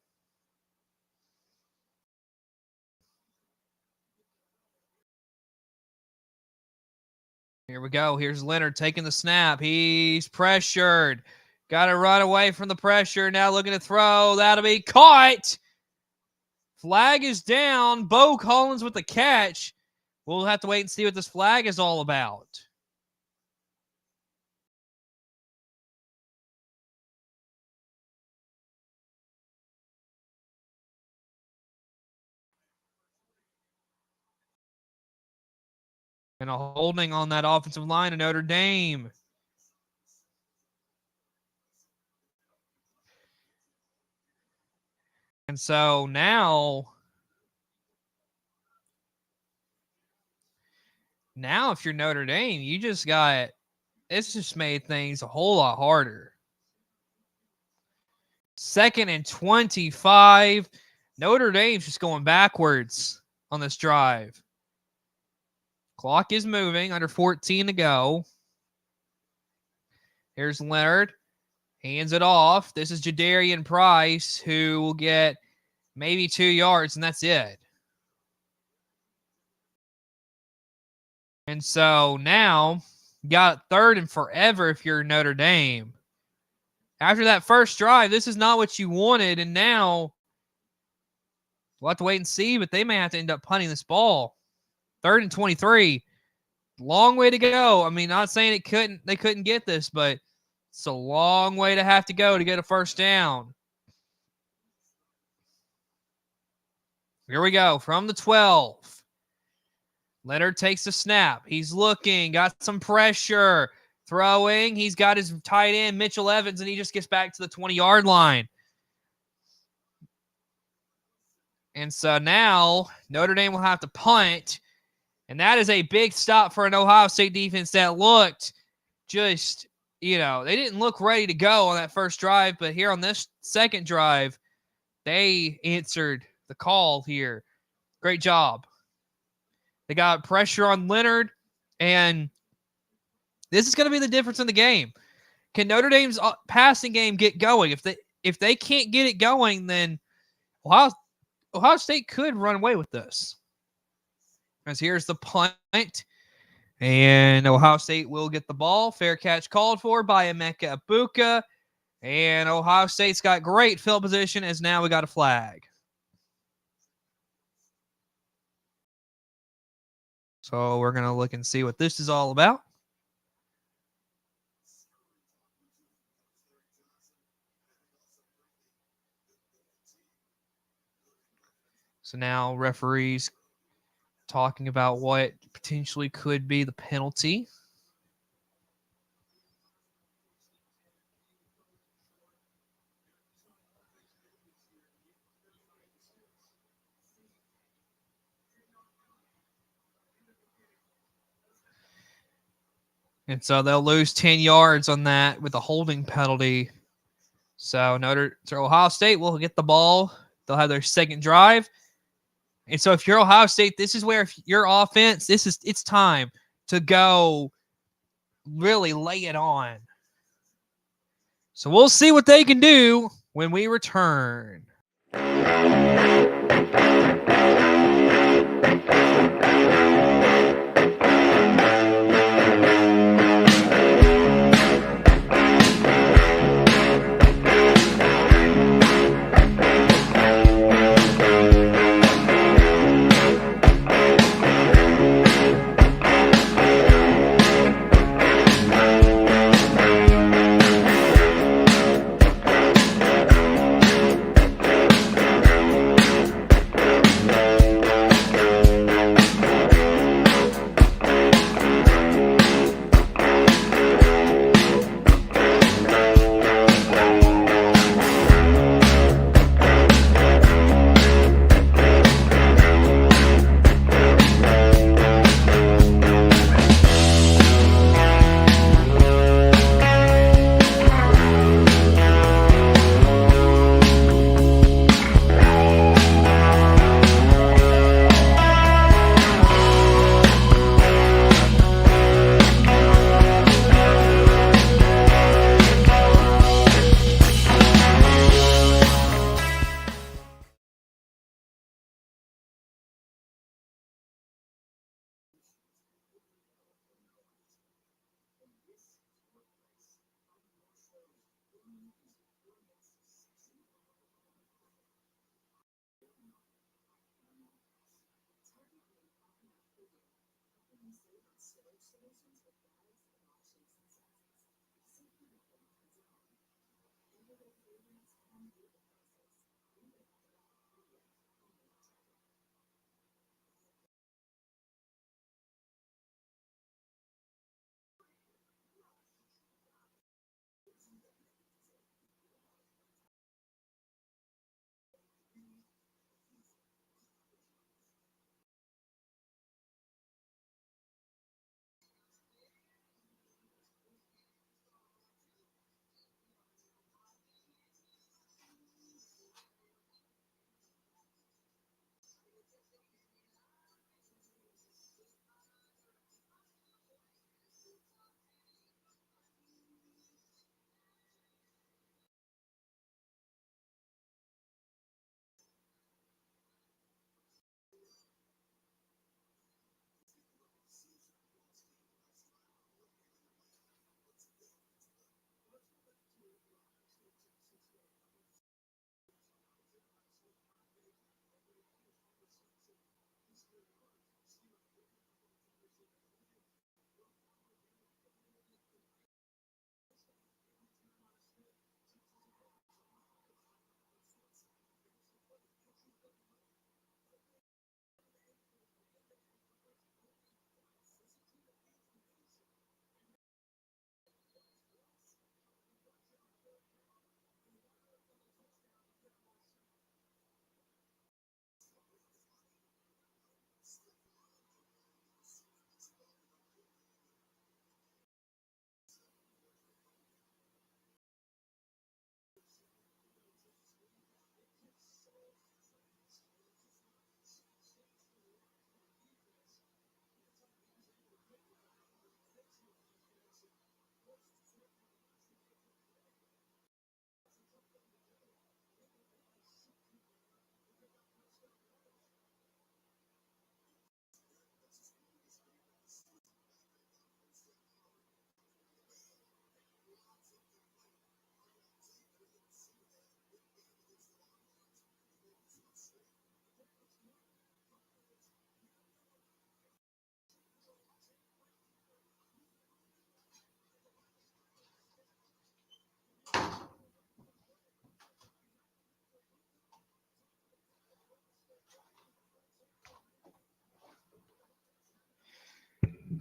Here we go. Here's Leonard taking the snap. He's pressured. Got to run away from the pressure. Now looking to throw. That'll be caught. Flag is down. Bo Collins with the catch. We'll have to wait and see what this flag is all about. And a holding on that offensive line of Notre Dame. And so now if you're Notre Dame, it's just made things a whole lot harder. 2nd and 25. Notre Dame's just going backwards on this drive. Clock is moving, under 14 to go. Here's Leonard. Hands it off. This is Jadarian Price, who will get maybe 2 yards, and that's it. And so now, you got 3rd and forever if you're Notre Dame. After that first drive, this is not what you wanted, and now we'll have to wait and see, but they may have to end up punting this ball. 3rd and 23. Long way to go. I mean, not saying they couldn't get this, but it's a long way to have to go to get a first down. Here we go. From the 12. Leonard takes the snap. He's looking. Got some pressure. Throwing. He's got his tight end, Mitchell Evans, and he just gets back to the 20-yard line. And so now Notre Dame will have to punt. And that is a big stop for an Ohio State defense that looked just, they didn't look ready to go on that first drive. But here on this second drive, they answered the call here. Great job. They got pressure on Leonard, and this is going to be the difference in the game. Can Notre Dame's passing game get going? If they can't get it going, then Ohio State could run away with this. As here's the punt, and Ohio State will get the ball. Fair catch called for by Emeka Ibuka, and Ohio State's got great field position as now we got a flag. So we're going to look and see what this is all about. So now referees talking about what potentially could be the penalty. And so they'll lose 10 yards on that with a holding penalty. So Ohio State will get the ball They'll have their second drive. And so if you're Ohio State, this is where if your offense, it's time to go really lay it on. So we'll see what they can do when we return.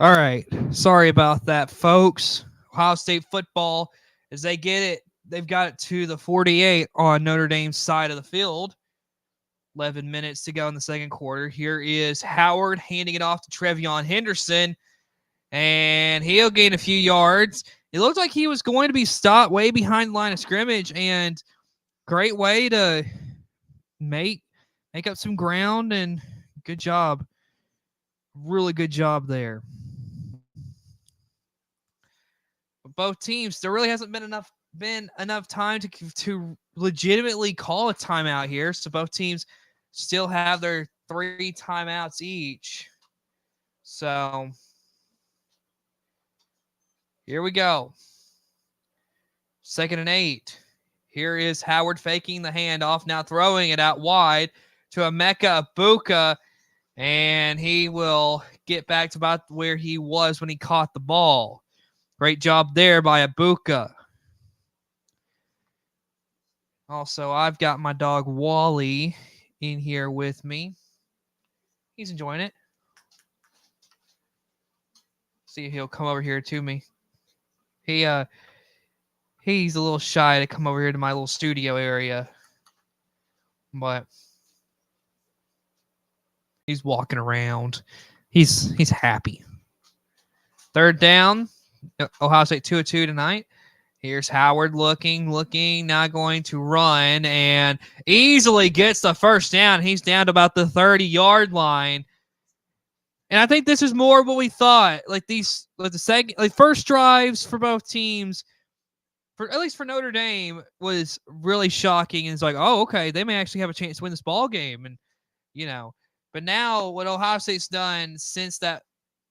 All right. Sorry about that, folks. Ohio State football, as they get it, they've got it to the 48 on Notre Dame's side of the field. 11 minutes to go in the second quarter. Here is Howard handing it off to Trevion Henderson, and he'll gain a few yards. It looked like he was going to be stopped way behind the line of scrimmage, and great way to make up some ground, and good job. Really good job there. Both teams, there really hasn't been enough time to legitimately call a timeout here. So both teams still have their 3 timeouts each. So here we go. 2nd and 8. Here is Howard faking the handoff, now throwing it out wide to Emeka Ibuka, and he will get back to about where he was when he caught the ball. Great job there by Ibuka. Also, I've got my dog Wally in here with me. He's enjoying it. See if he'll come over here to me. He's a little shy to come over here to my little studio area, but he's walking around. He's happy. 3rd down. Ohio State 2-2 tonight. Here's Howard looking, now going to run, and easily gets the 1st down. He's down to about the 30-yard line. And I think this is more what we thought. The first drives for both teams, at least for Notre Dame, was really shocking. And it's like, oh, okay, they may actually have a chance to win this ball game. And, but now what Ohio State's done since that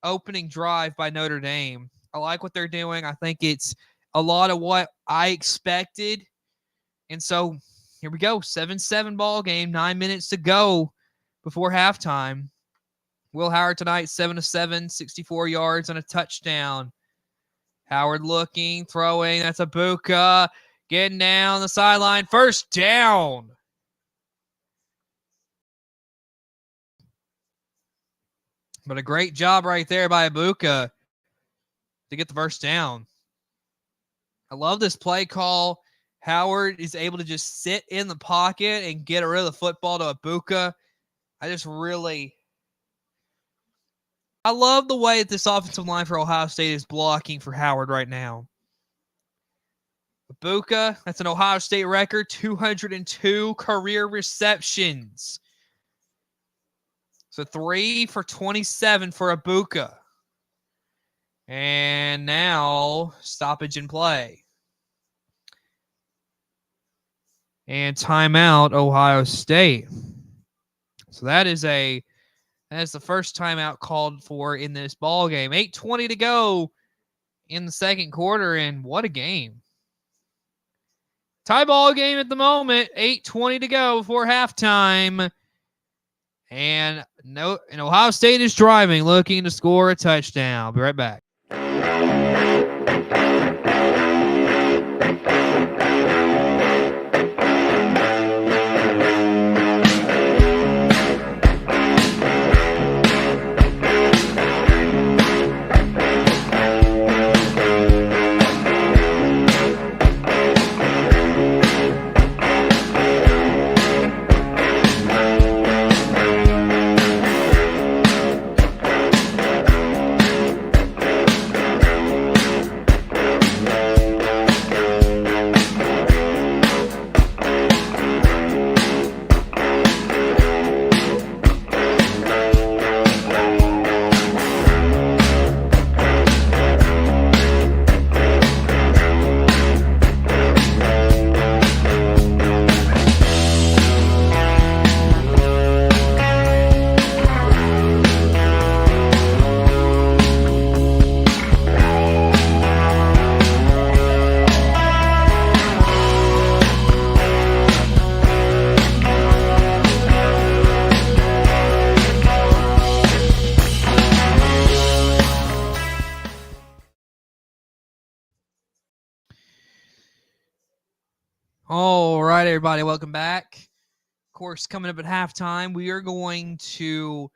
opening drive by Notre Dame, I like what they're doing. I think it's a lot of what I expected. And so here we go. 7-7 ball game, 9 minutes to go before halftime. Will Howard tonight, 7-7, 64 yards and a touchdown. Howard looking, throwing. That's Ibuka getting down the sideline. 1st down. But a great job right there by Ibuka to get the 1st down. I love this play call. Howard is able to just sit in the pocket and get rid of the football to Ibuka. I love the way that this offensive line for Ohio State is blocking for Howard right now. Ibuka, that's an Ohio State record, 202 career receptions. So 3 for 27 for Ibuka. And now stoppage in play. And timeout, Ohio State. So that is the first timeout called for in this ball game. 8:20 to go in the 2nd quarter, and what a game. Tie ball game at the moment. 8:20 to go before halftime. And Ohio State is driving, looking to score a touchdown. I'll be right back. All right, everybody, welcome back. Of course, coming up at halftime, we are going to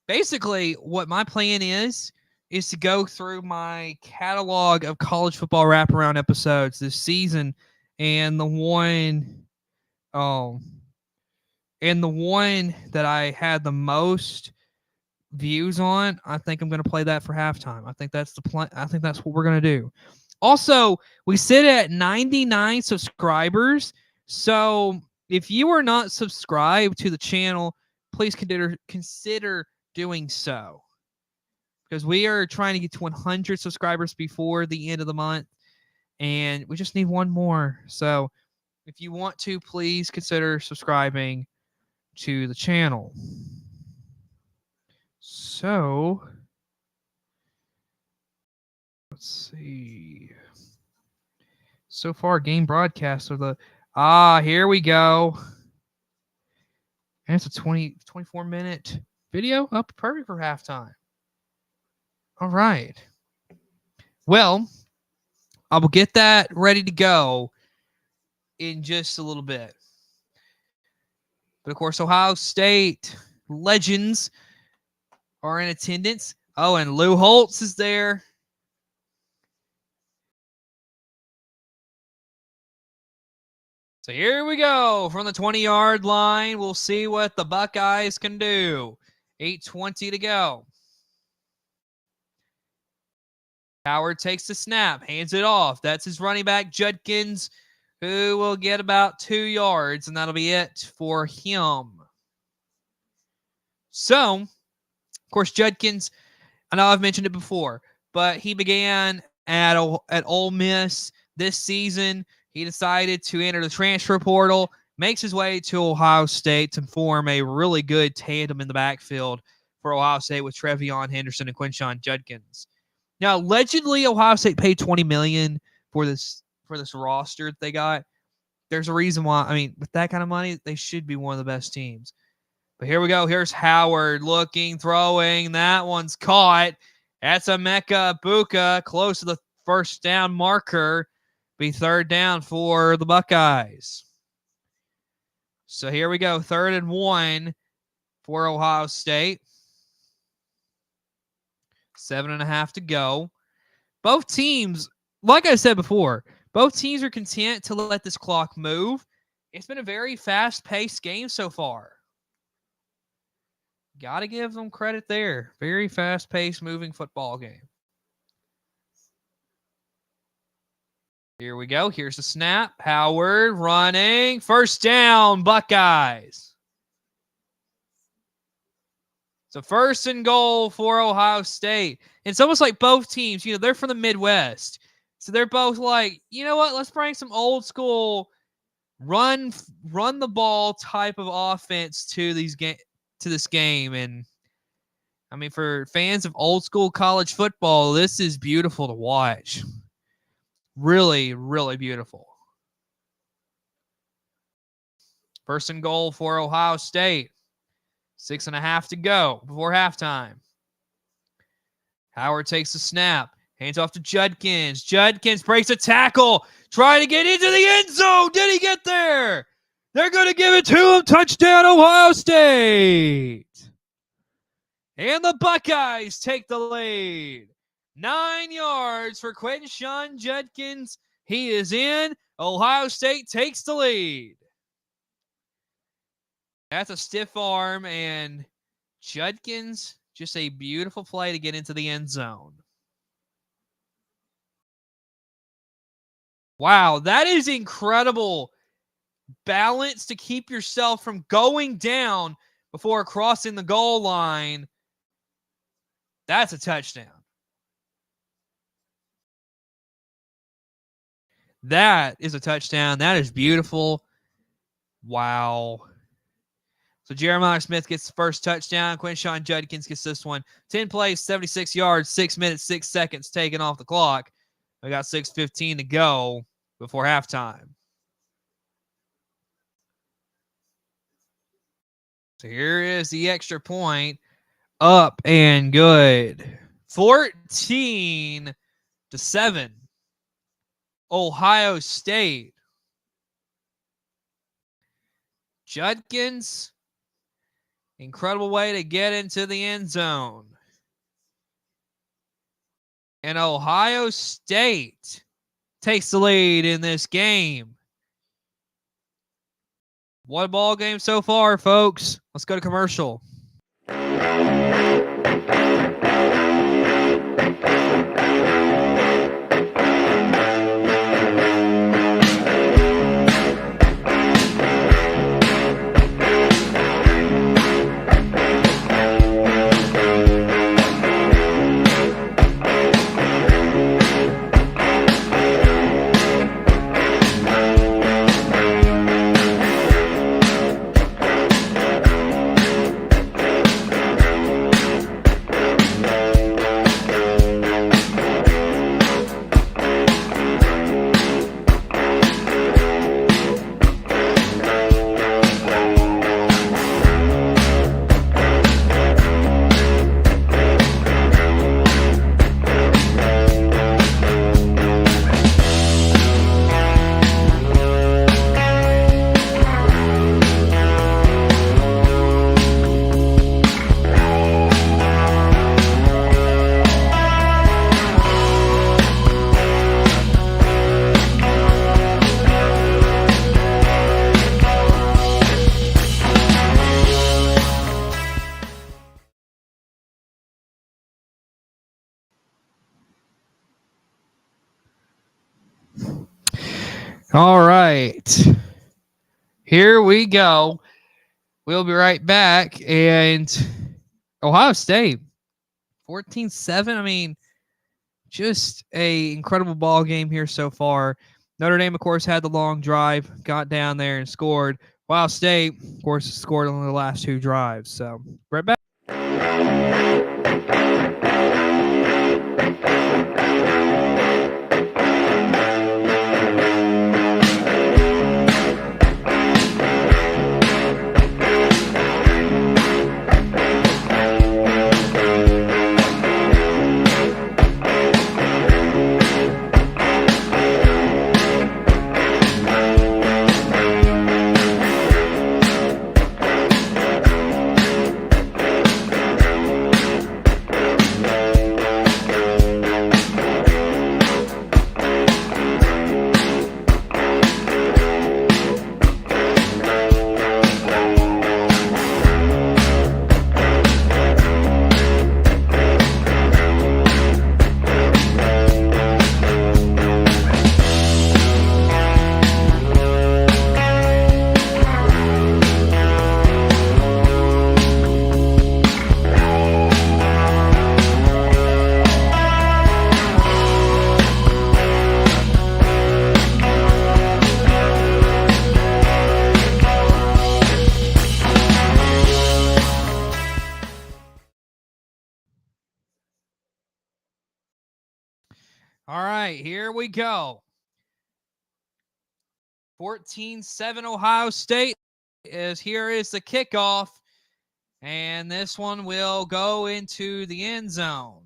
basically what my plan is to go through my catalog of college football wraparound episodes this season, and the one that I had the most views on, I think I'm going to play that for halftime. I think that's the plan. I think that's what we're going to do. Also, we sit at 99 subscribers, so If you are not subscribed to the channel, please consider doing so, because we are trying to get to 100 subscribers before the end of the month, and we just need one more. So if you want to, please consider subscribing to the channel. So let's see. So far, game broadcasts are the here we go. And it's a 24-minute video. Up perfect for halftime. All right. Well, I will get that ready to go in just a little bit. But of course, Ohio State legends are in attendance. Oh, and Lou Holtz is there. So here we go. From the 20-yard line, we'll see what the Buckeyes can do. 8:20 to go. Howard takes the snap, hands it off. That's his running back, Judkins, who will get about 2 yards, and that'll be it for him. So, of course, Judkins, I know I've mentioned it before, but he began at Ole Miss this season. He decided to enter the transfer portal, makes his way to Ohio State to form a really good tandem in the backfield for Ohio State with Trevion Henderson and Quinshon Judkins. Now, allegedly, Ohio State paid $20 million for this roster that they got. There's a reason why. I mean, with that kind of money, they should be one of the best teams. But here we go. Here's Howard looking, throwing. That one's caught. That's Emeka Egbuka, close to the first down marker. Be third down for the Buckeyes. So here we go. 3rd and 1 for Ohio State. 7.5 to go. Both teams, like I said before, both teams are content to let this clock move. It's been a very fast-paced game so far. Got to give them credit there. Very fast-paced, moving football game. Here we go. Here's the snap. Howard running. First down, Buckeyes. So 1st and goal for Ohio State. It's almost like both teams, they're from the Midwest. So they're both like, you know what? Let's bring some old school run the ball type of offense to this game. And I mean, for fans of old school college football, this is beautiful to watch. Really, really beautiful. 1st and goal for Ohio State. 6.5 to go before halftime. Howard takes the snap. Hands off to Judkins. Judkins breaks a tackle. Trying to get into the end zone. Did he get there? They're going to give it to him. Touchdown, Ohio State. And the Buckeyes take the lead. 9 yards for Quinshon Judkins. He is in. Ohio State takes the lead. That's a stiff arm, and Judkins, just a beautiful play to get into the end zone. Wow, that is incredible balance to keep yourself from going down before crossing the goal line. That's a touchdown. That is a touchdown. That is beautiful. Wow. So Jeremiah Smith gets the first touchdown. Quinshon Judkins gets this one. 10 plays, 76 yards, 6 minutes, 6 seconds taken off the clock. We got 6:15 to go before halftime. So here is the extra point. Up and good. 14-7. Ohio State. Judkins. Incredible way to get into the end zone. And Ohio State takes the lead in this game. What a ball game so far, folks. Let's go to commercial. All right. Here we go. We'll be right back. And Ohio State, 14-7. I mean, just a incredible ball game here so far. Notre Dame, of course, had the long drive, got down there and scored. Ohio State, of course, scored on the last two drives. So, right back. All right, here we go. 14-7 Ohio State. Here is the kickoff. And this one will go into the end zone.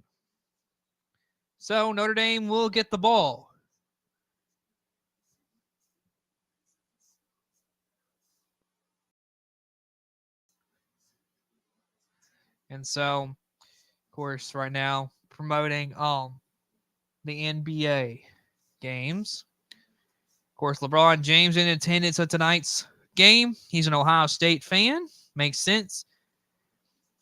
So Notre Dame will get the ball. And so, of course, right now promoting the NBA games. Of course, LeBron James in attendance at tonight's game. He's an Ohio State fan. Makes sense.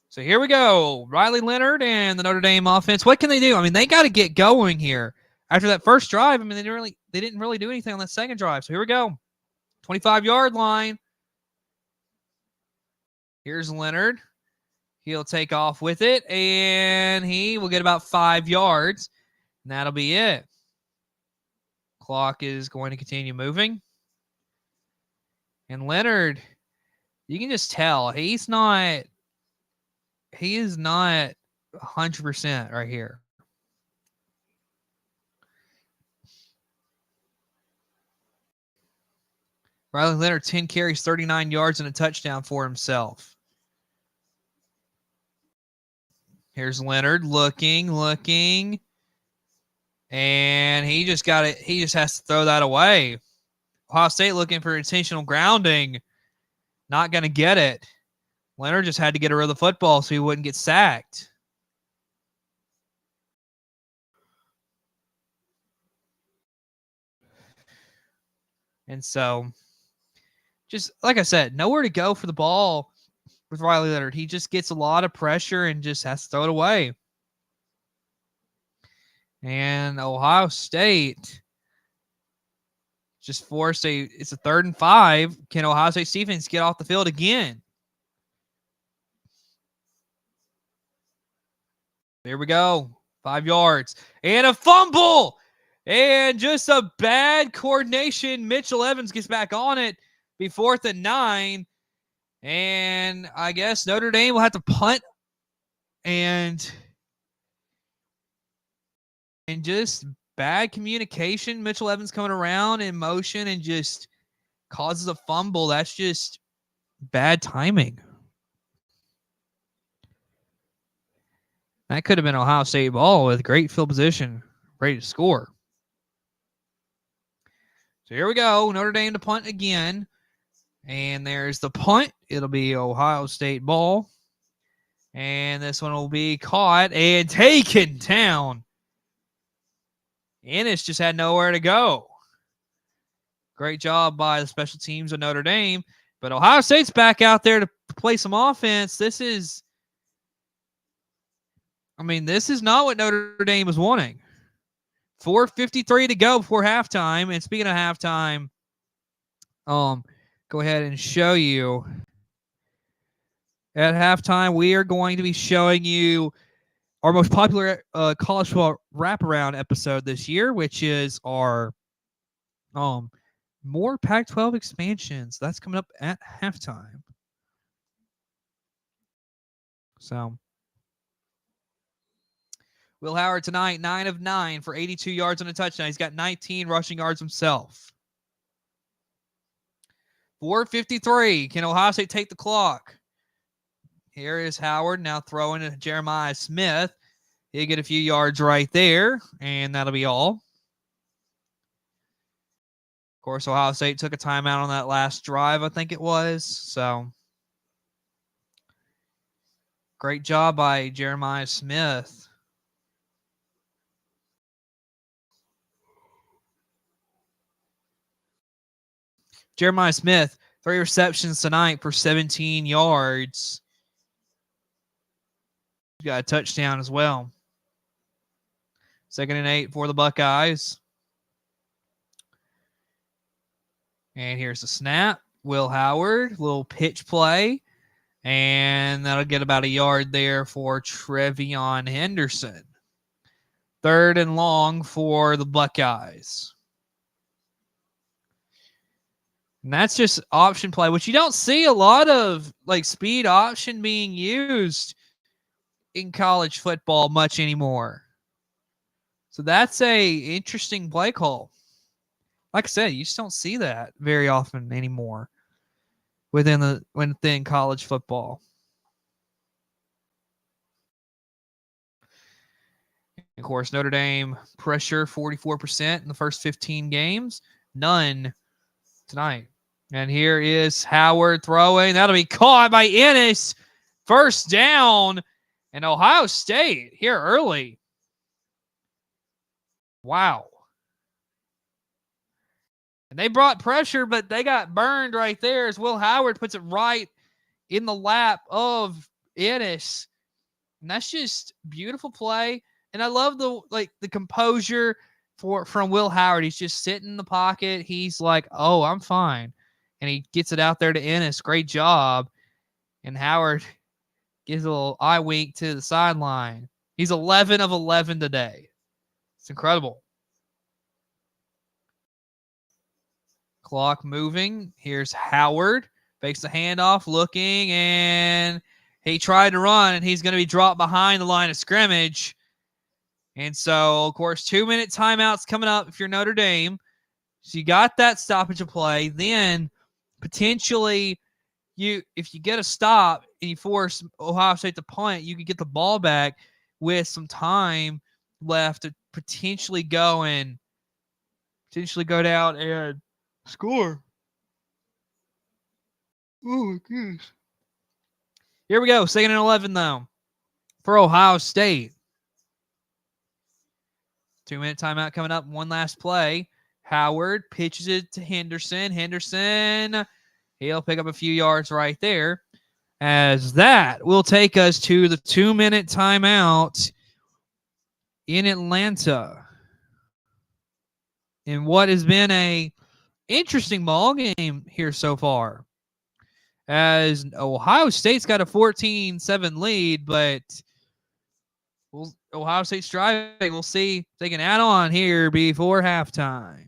So here we go. Riley Leonard and the Notre Dame offense. What can they do? I mean, they got to get going here. After that first drive, I mean, they didn't really do anything on that second drive. So here we go. 25-yard line. Here's Leonard. He'll take off with it, and he will get about 5 yards. And that'll be it. Clock is going to continue moving. And Leonard, you can just tell he is not 100% right here. Riley Leonard, 10 carries, 39 yards, and a touchdown for himself. Here's Leonard looking. And he just got it. He just has to throw that away. Ohio State looking for intentional grounding. Not going to get it. Leonard just had to get rid of the football so he wouldn't get sacked. And so, just like I said, nowhere to go for the ball with Riley Leonard. He just gets a lot of pressure and just has to throw it away. And Ohio State just forced it's a 3rd and 5. Can Ohio State's defense get off the field again? There we go. 5 yards. And a fumble. And just a bad coordination. Mitchell Evans gets back on it. Be 4th and 9. And I guess Notre Dame will have to punt. And just bad communication. Mitchell Evans coming around in motion and just causes a fumble. That's just bad timing. That could have been Ohio State ball with great field position, ready to score. So here we go. Notre Dame to punt again. And there's the punt. It'll be Ohio State ball. And this one will be caught and taken down. Ennis just had nowhere to go. Great job by the special teams of Notre Dame. But Ohio State's back out there to play some offense. This is not what Notre Dame was wanting. 4:53 to go before halftime. And speaking of halftime, go ahead and show you. At halftime, we are going to be showing you our most popular college football wraparound episode this year, which is our more Pac-12 expansions. That's coming up at halftime. So, Will Howard tonight, 9 of 9 for 82 yards and a touchdown. He's got 19 rushing yards himself. 4:53. Can Ohio State take the clock? Here is Howard now throwing to Jeremiah Smith. He'll get a few yards right there, and that'll be all. Of course, Ohio State took a timeout on that last drive, I think it was. So, great job by Jeremiah Smith. Jeremiah Smith, 3 receptions tonight for 17 yards. He's got a touchdown as well. 2nd and 8 for the Buckeyes. And here's the snap. Will Howard, little pitch play. And that'll get about a yard there for Trevion Henderson. 3rd and long for the Buckeyes. And that's just option play, which you don't see a lot of like speed option being used in college football much anymore. So that's a interesting play call. Like I said, you just don't see that very often anymore within college football. Of course, Notre Dame pressure 44% in the first 15 games. None tonight. And here is Howard throwing. That'll be caught by Ennis. 1st down. And Ohio State here early. Wow. And they brought pressure, but they got burned right there as Will Howard puts it right in the lap of Ennis. And that's just beautiful play. And I love the composure from Will Howard. He's just sitting in the pocket. He's like, oh, I'm fine. And he gets it out there to Ennis. Great job. And Howard gives a little eye wink to the sideline. He's 11 of 11 today. It's incredible. Clock moving. Here's Howard. Fakes the handoff, looking, and he tried to run, and he's going to be dropped behind the line of scrimmage. And so, of course, 2-minute timeouts coming up if you're Notre Dame. So you got that stoppage of play. Then potentially, if you get a stop and you force Ohio State to punt, you could get the ball back with some time left to potentially go down and score. Oh, my goodness. Here we go. 2nd and 11, though, for Ohio State. 2-minute timeout coming up. One last play. Howard pitches it to Henderson. Henderson, he'll pick up a few yards right there. As that will take us to the 2-minute timeout in Atlanta. In what has been a interesting ball game here so far. As Ohio State's got a 14-7 lead, but Ohio State's driving. We'll see if they can add on here before halftime.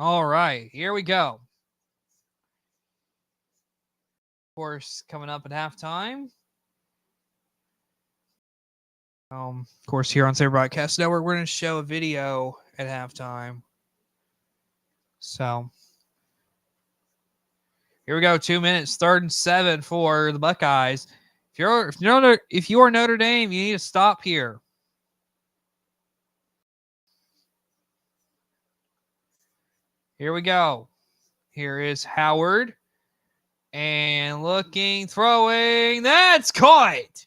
All right, here we go. Of course, coming up at halftime. Of course, here on Saber Broadcast Network, we're going to show a video at halftime. So, here we go. 2 minutes, 3rd and 7 for the Buckeyes. If you are Notre Dame, you need to stop here. Here we go. Here is Howard. And looking, throwing. That's caught.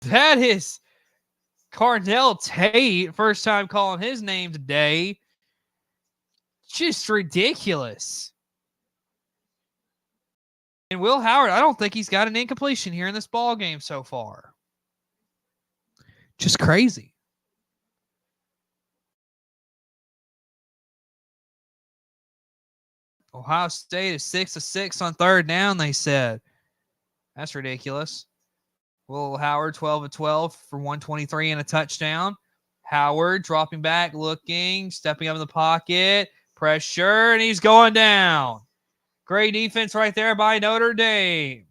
That is Carnell Tate. First time calling his name today. Just ridiculous. And Will Howard, I don't think he's got an incompletion here in this ball game so far. Just crazy. Ohio State is 6 of 6 on 3rd down, they said. That's ridiculous. Will Howard, 12 of 12 for 123 and a touchdown. Howard dropping back, looking, stepping up in the pocket. Pressure, and he's going down. Great defense right there by Notre Dame.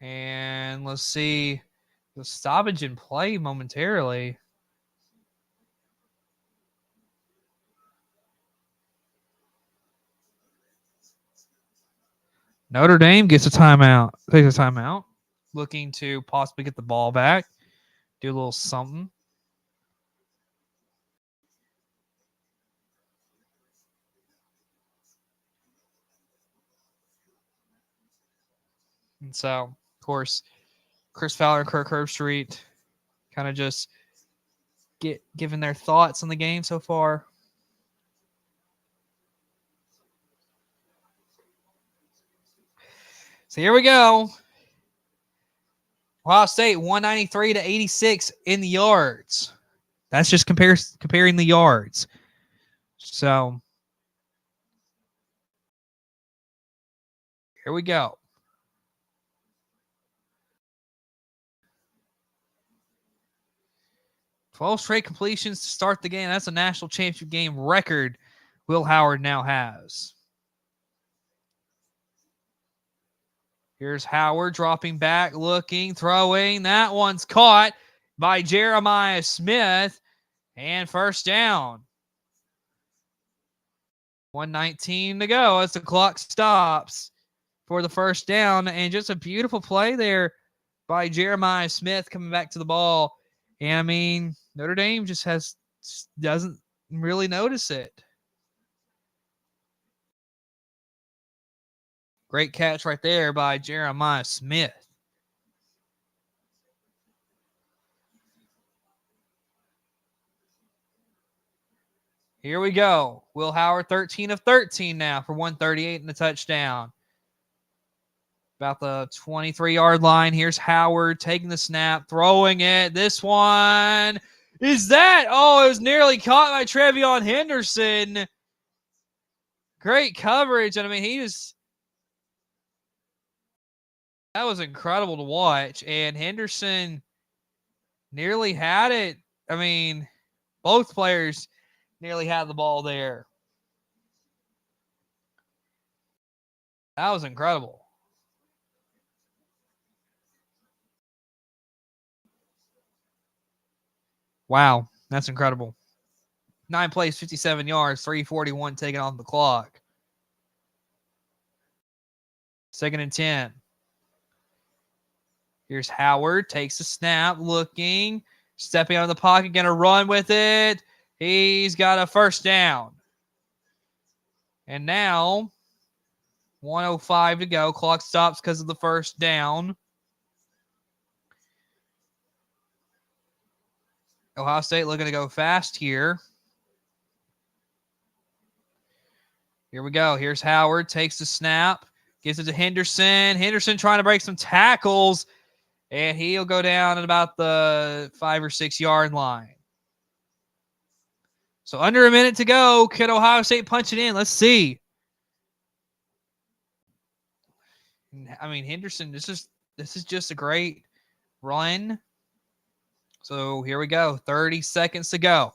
And let's see the stoppage in play momentarily. Notre Dame gets a timeout. Takes a timeout. Looking to possibly get the ball back. Do a little something. And so, of course, Chris Fowler and Kirk Herbstreit kind of just giving their thoughts on the game so far. So here we go. Ohio State 193 to 86 in the yards. That's just comparing the yards. So here we go. 12 straight completions to start the game. That's a national championship game record Will Howard now has. Here's Howard dropping back, looking, throwing. That one's caught by Jeremiah Smith. And first down. 1:19 to go as the clock stops for the first down. And just a beautiful play there by Jeremiah Smith coming back to the ball. And I mean, Notre Dame just doesn't really notice it. Great catch right there by Jeremiah Smith. Here we go. Will Howard 13 of 13 now for 138 and a touchdown. About the 23-yard line. Here's Howard taking the snap, throwing it. This one is that. Oh, it was nearly caught by Trevion Henderson. Great coverage. And I mean, that was incredible to watch. And Henderson nearly had it. I mean, both players nearly had the ball there. That was incredible. Wow, that's incredible. 9 plays, 57 yards, 3:41 taken off the clock. 2nd and 10. Here's Howard, takes the snap, looking, stepping out of the pocket, going to run with it. He's got a first down. And now, 1:05 to go. Clock stops because of the first down. Ohio State looking to go fast here. Here we go. Here's Howard, takes the snap, gives it to Henderson. Henderson trying to break some tackles, and he'll go down at about the 5 or 6 yard line. So under a minute to go. Can Ohio State punch it in? Let's see. I mean, Henderson, this is just a great run. So here we go. 30 seconds to go.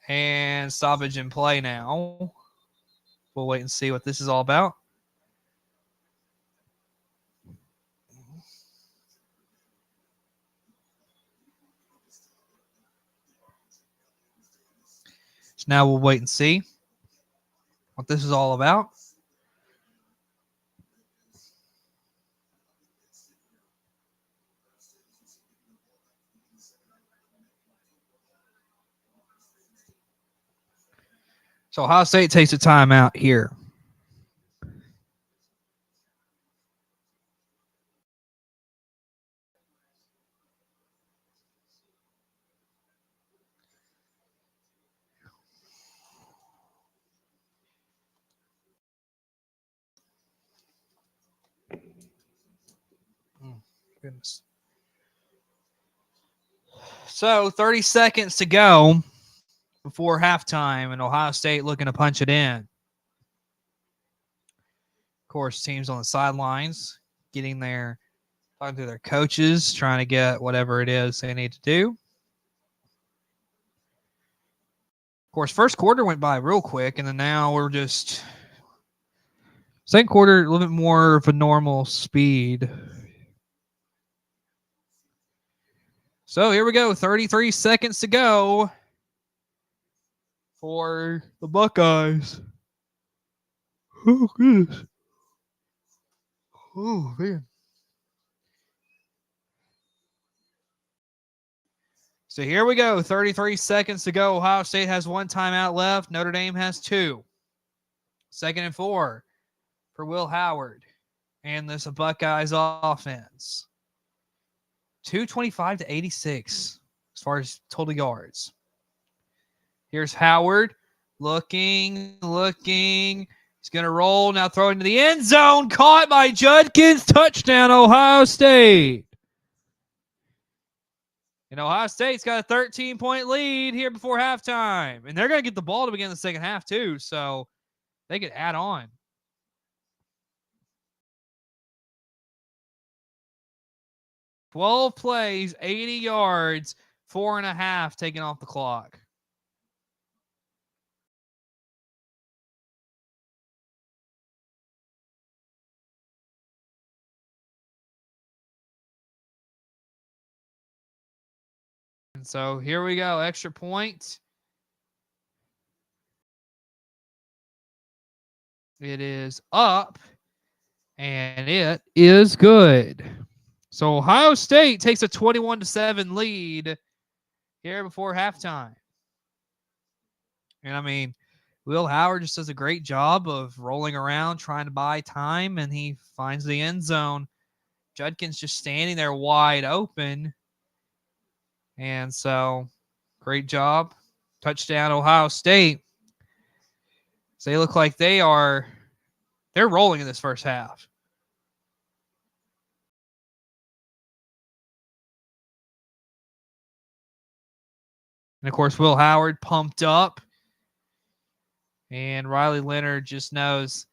And stoppage in play now. We'll wait and see what this is all about. So now we'll wait and see what this is all about. So Ohio State takes a timeout here. Goodness. So 30 seconds to go before halftime, and Ohio State looking to punch it in. Of course, teams on the sidelines getting there, talking to their coaches, trying to get whatever it is they need to do. Of course, first quarter went by real quick, and then now we're just second quarter a little bit more of a normal speed. So here we go, 33 seconds to go for the Buckeyes. Oh, goodness. Oh, man. So here we go, 33 seconds to go. Ohio State has one timeout left. Notre Dame has two. 2nd and 4 for Will Howard and this Buckeyes offense. 225 to 86 as far as total yards. Here's Howard looking. He's going to roll, now throw into the end zone. Caught by Judkins. Touchdown, Ohio State. And Ohio State's got a 13-point lead here before halftime. And they're going to get the ball to begin the second half, too. So they could add on. "12 plays, 80 yards, 4.5 taken off the clock." And so here we go, extra point. It is up, and it is good. So Ohio State takes a 21-7 lead here before halftime. And I mean, Will Howard just does a great job of rolling around, trying to buy time, and he finds the end zone. Judkins just standing there wide open. And so, great job. Touchdown, Ohio State. So they look like they're rolling in this first half. And of course, Will Howard pumped up. And Riley Leonard just knows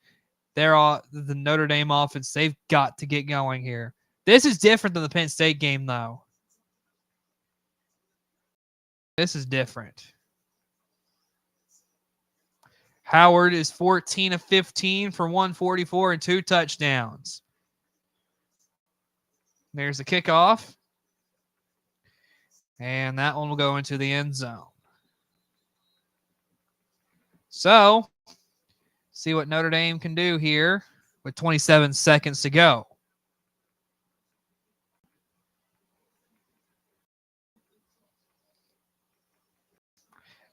the Notre Dame offense. They've got to get going here. This is different than the Penn State game, though. This is different. Howard is 14 of 15 for 144 and 2 touchdowns. There's the kickoff. And that one will go into the end zone. So, see what Notre Dame can do here with 27 seconds to go.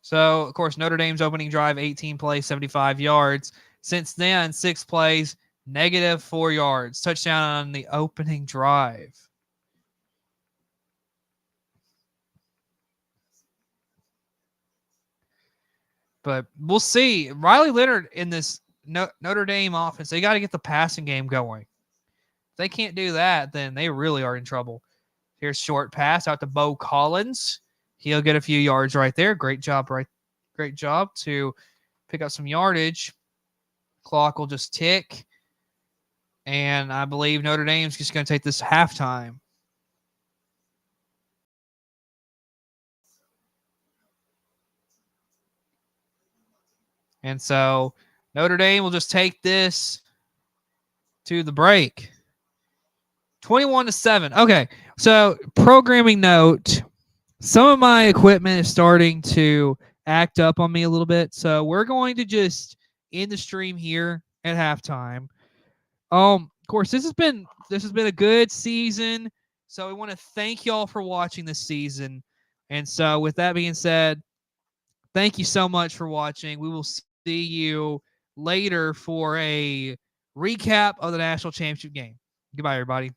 So, of course, Notre Dame's opening drive, 18 plays, 75 yards. Since then, 6 plays, -4 yards. Touchdown on the opening drive. But we'll see. Riley Leonard in this Notre Dame offense, they got to get the passing game going. If they can't do that, then they really are in trouble. Here's short pass out to Bo Collins. He'll get a few yards right there. Great job to pick up some yardage. Clock will just tick. And I believe Notre Dame's just going to take this halftime. And so Notre Dame will just take this to the break. 21-7. Okay, so programming note, some of my equipment is starting to act up on me a little bit, so we're going to just end the stream here at halftime. Of course, this has been a good season, so we want to thank y'all for watching this season. And so, with that being said, thank you so much for watching. We will see you later for a recap of the national championship game. Goodbye, everybody.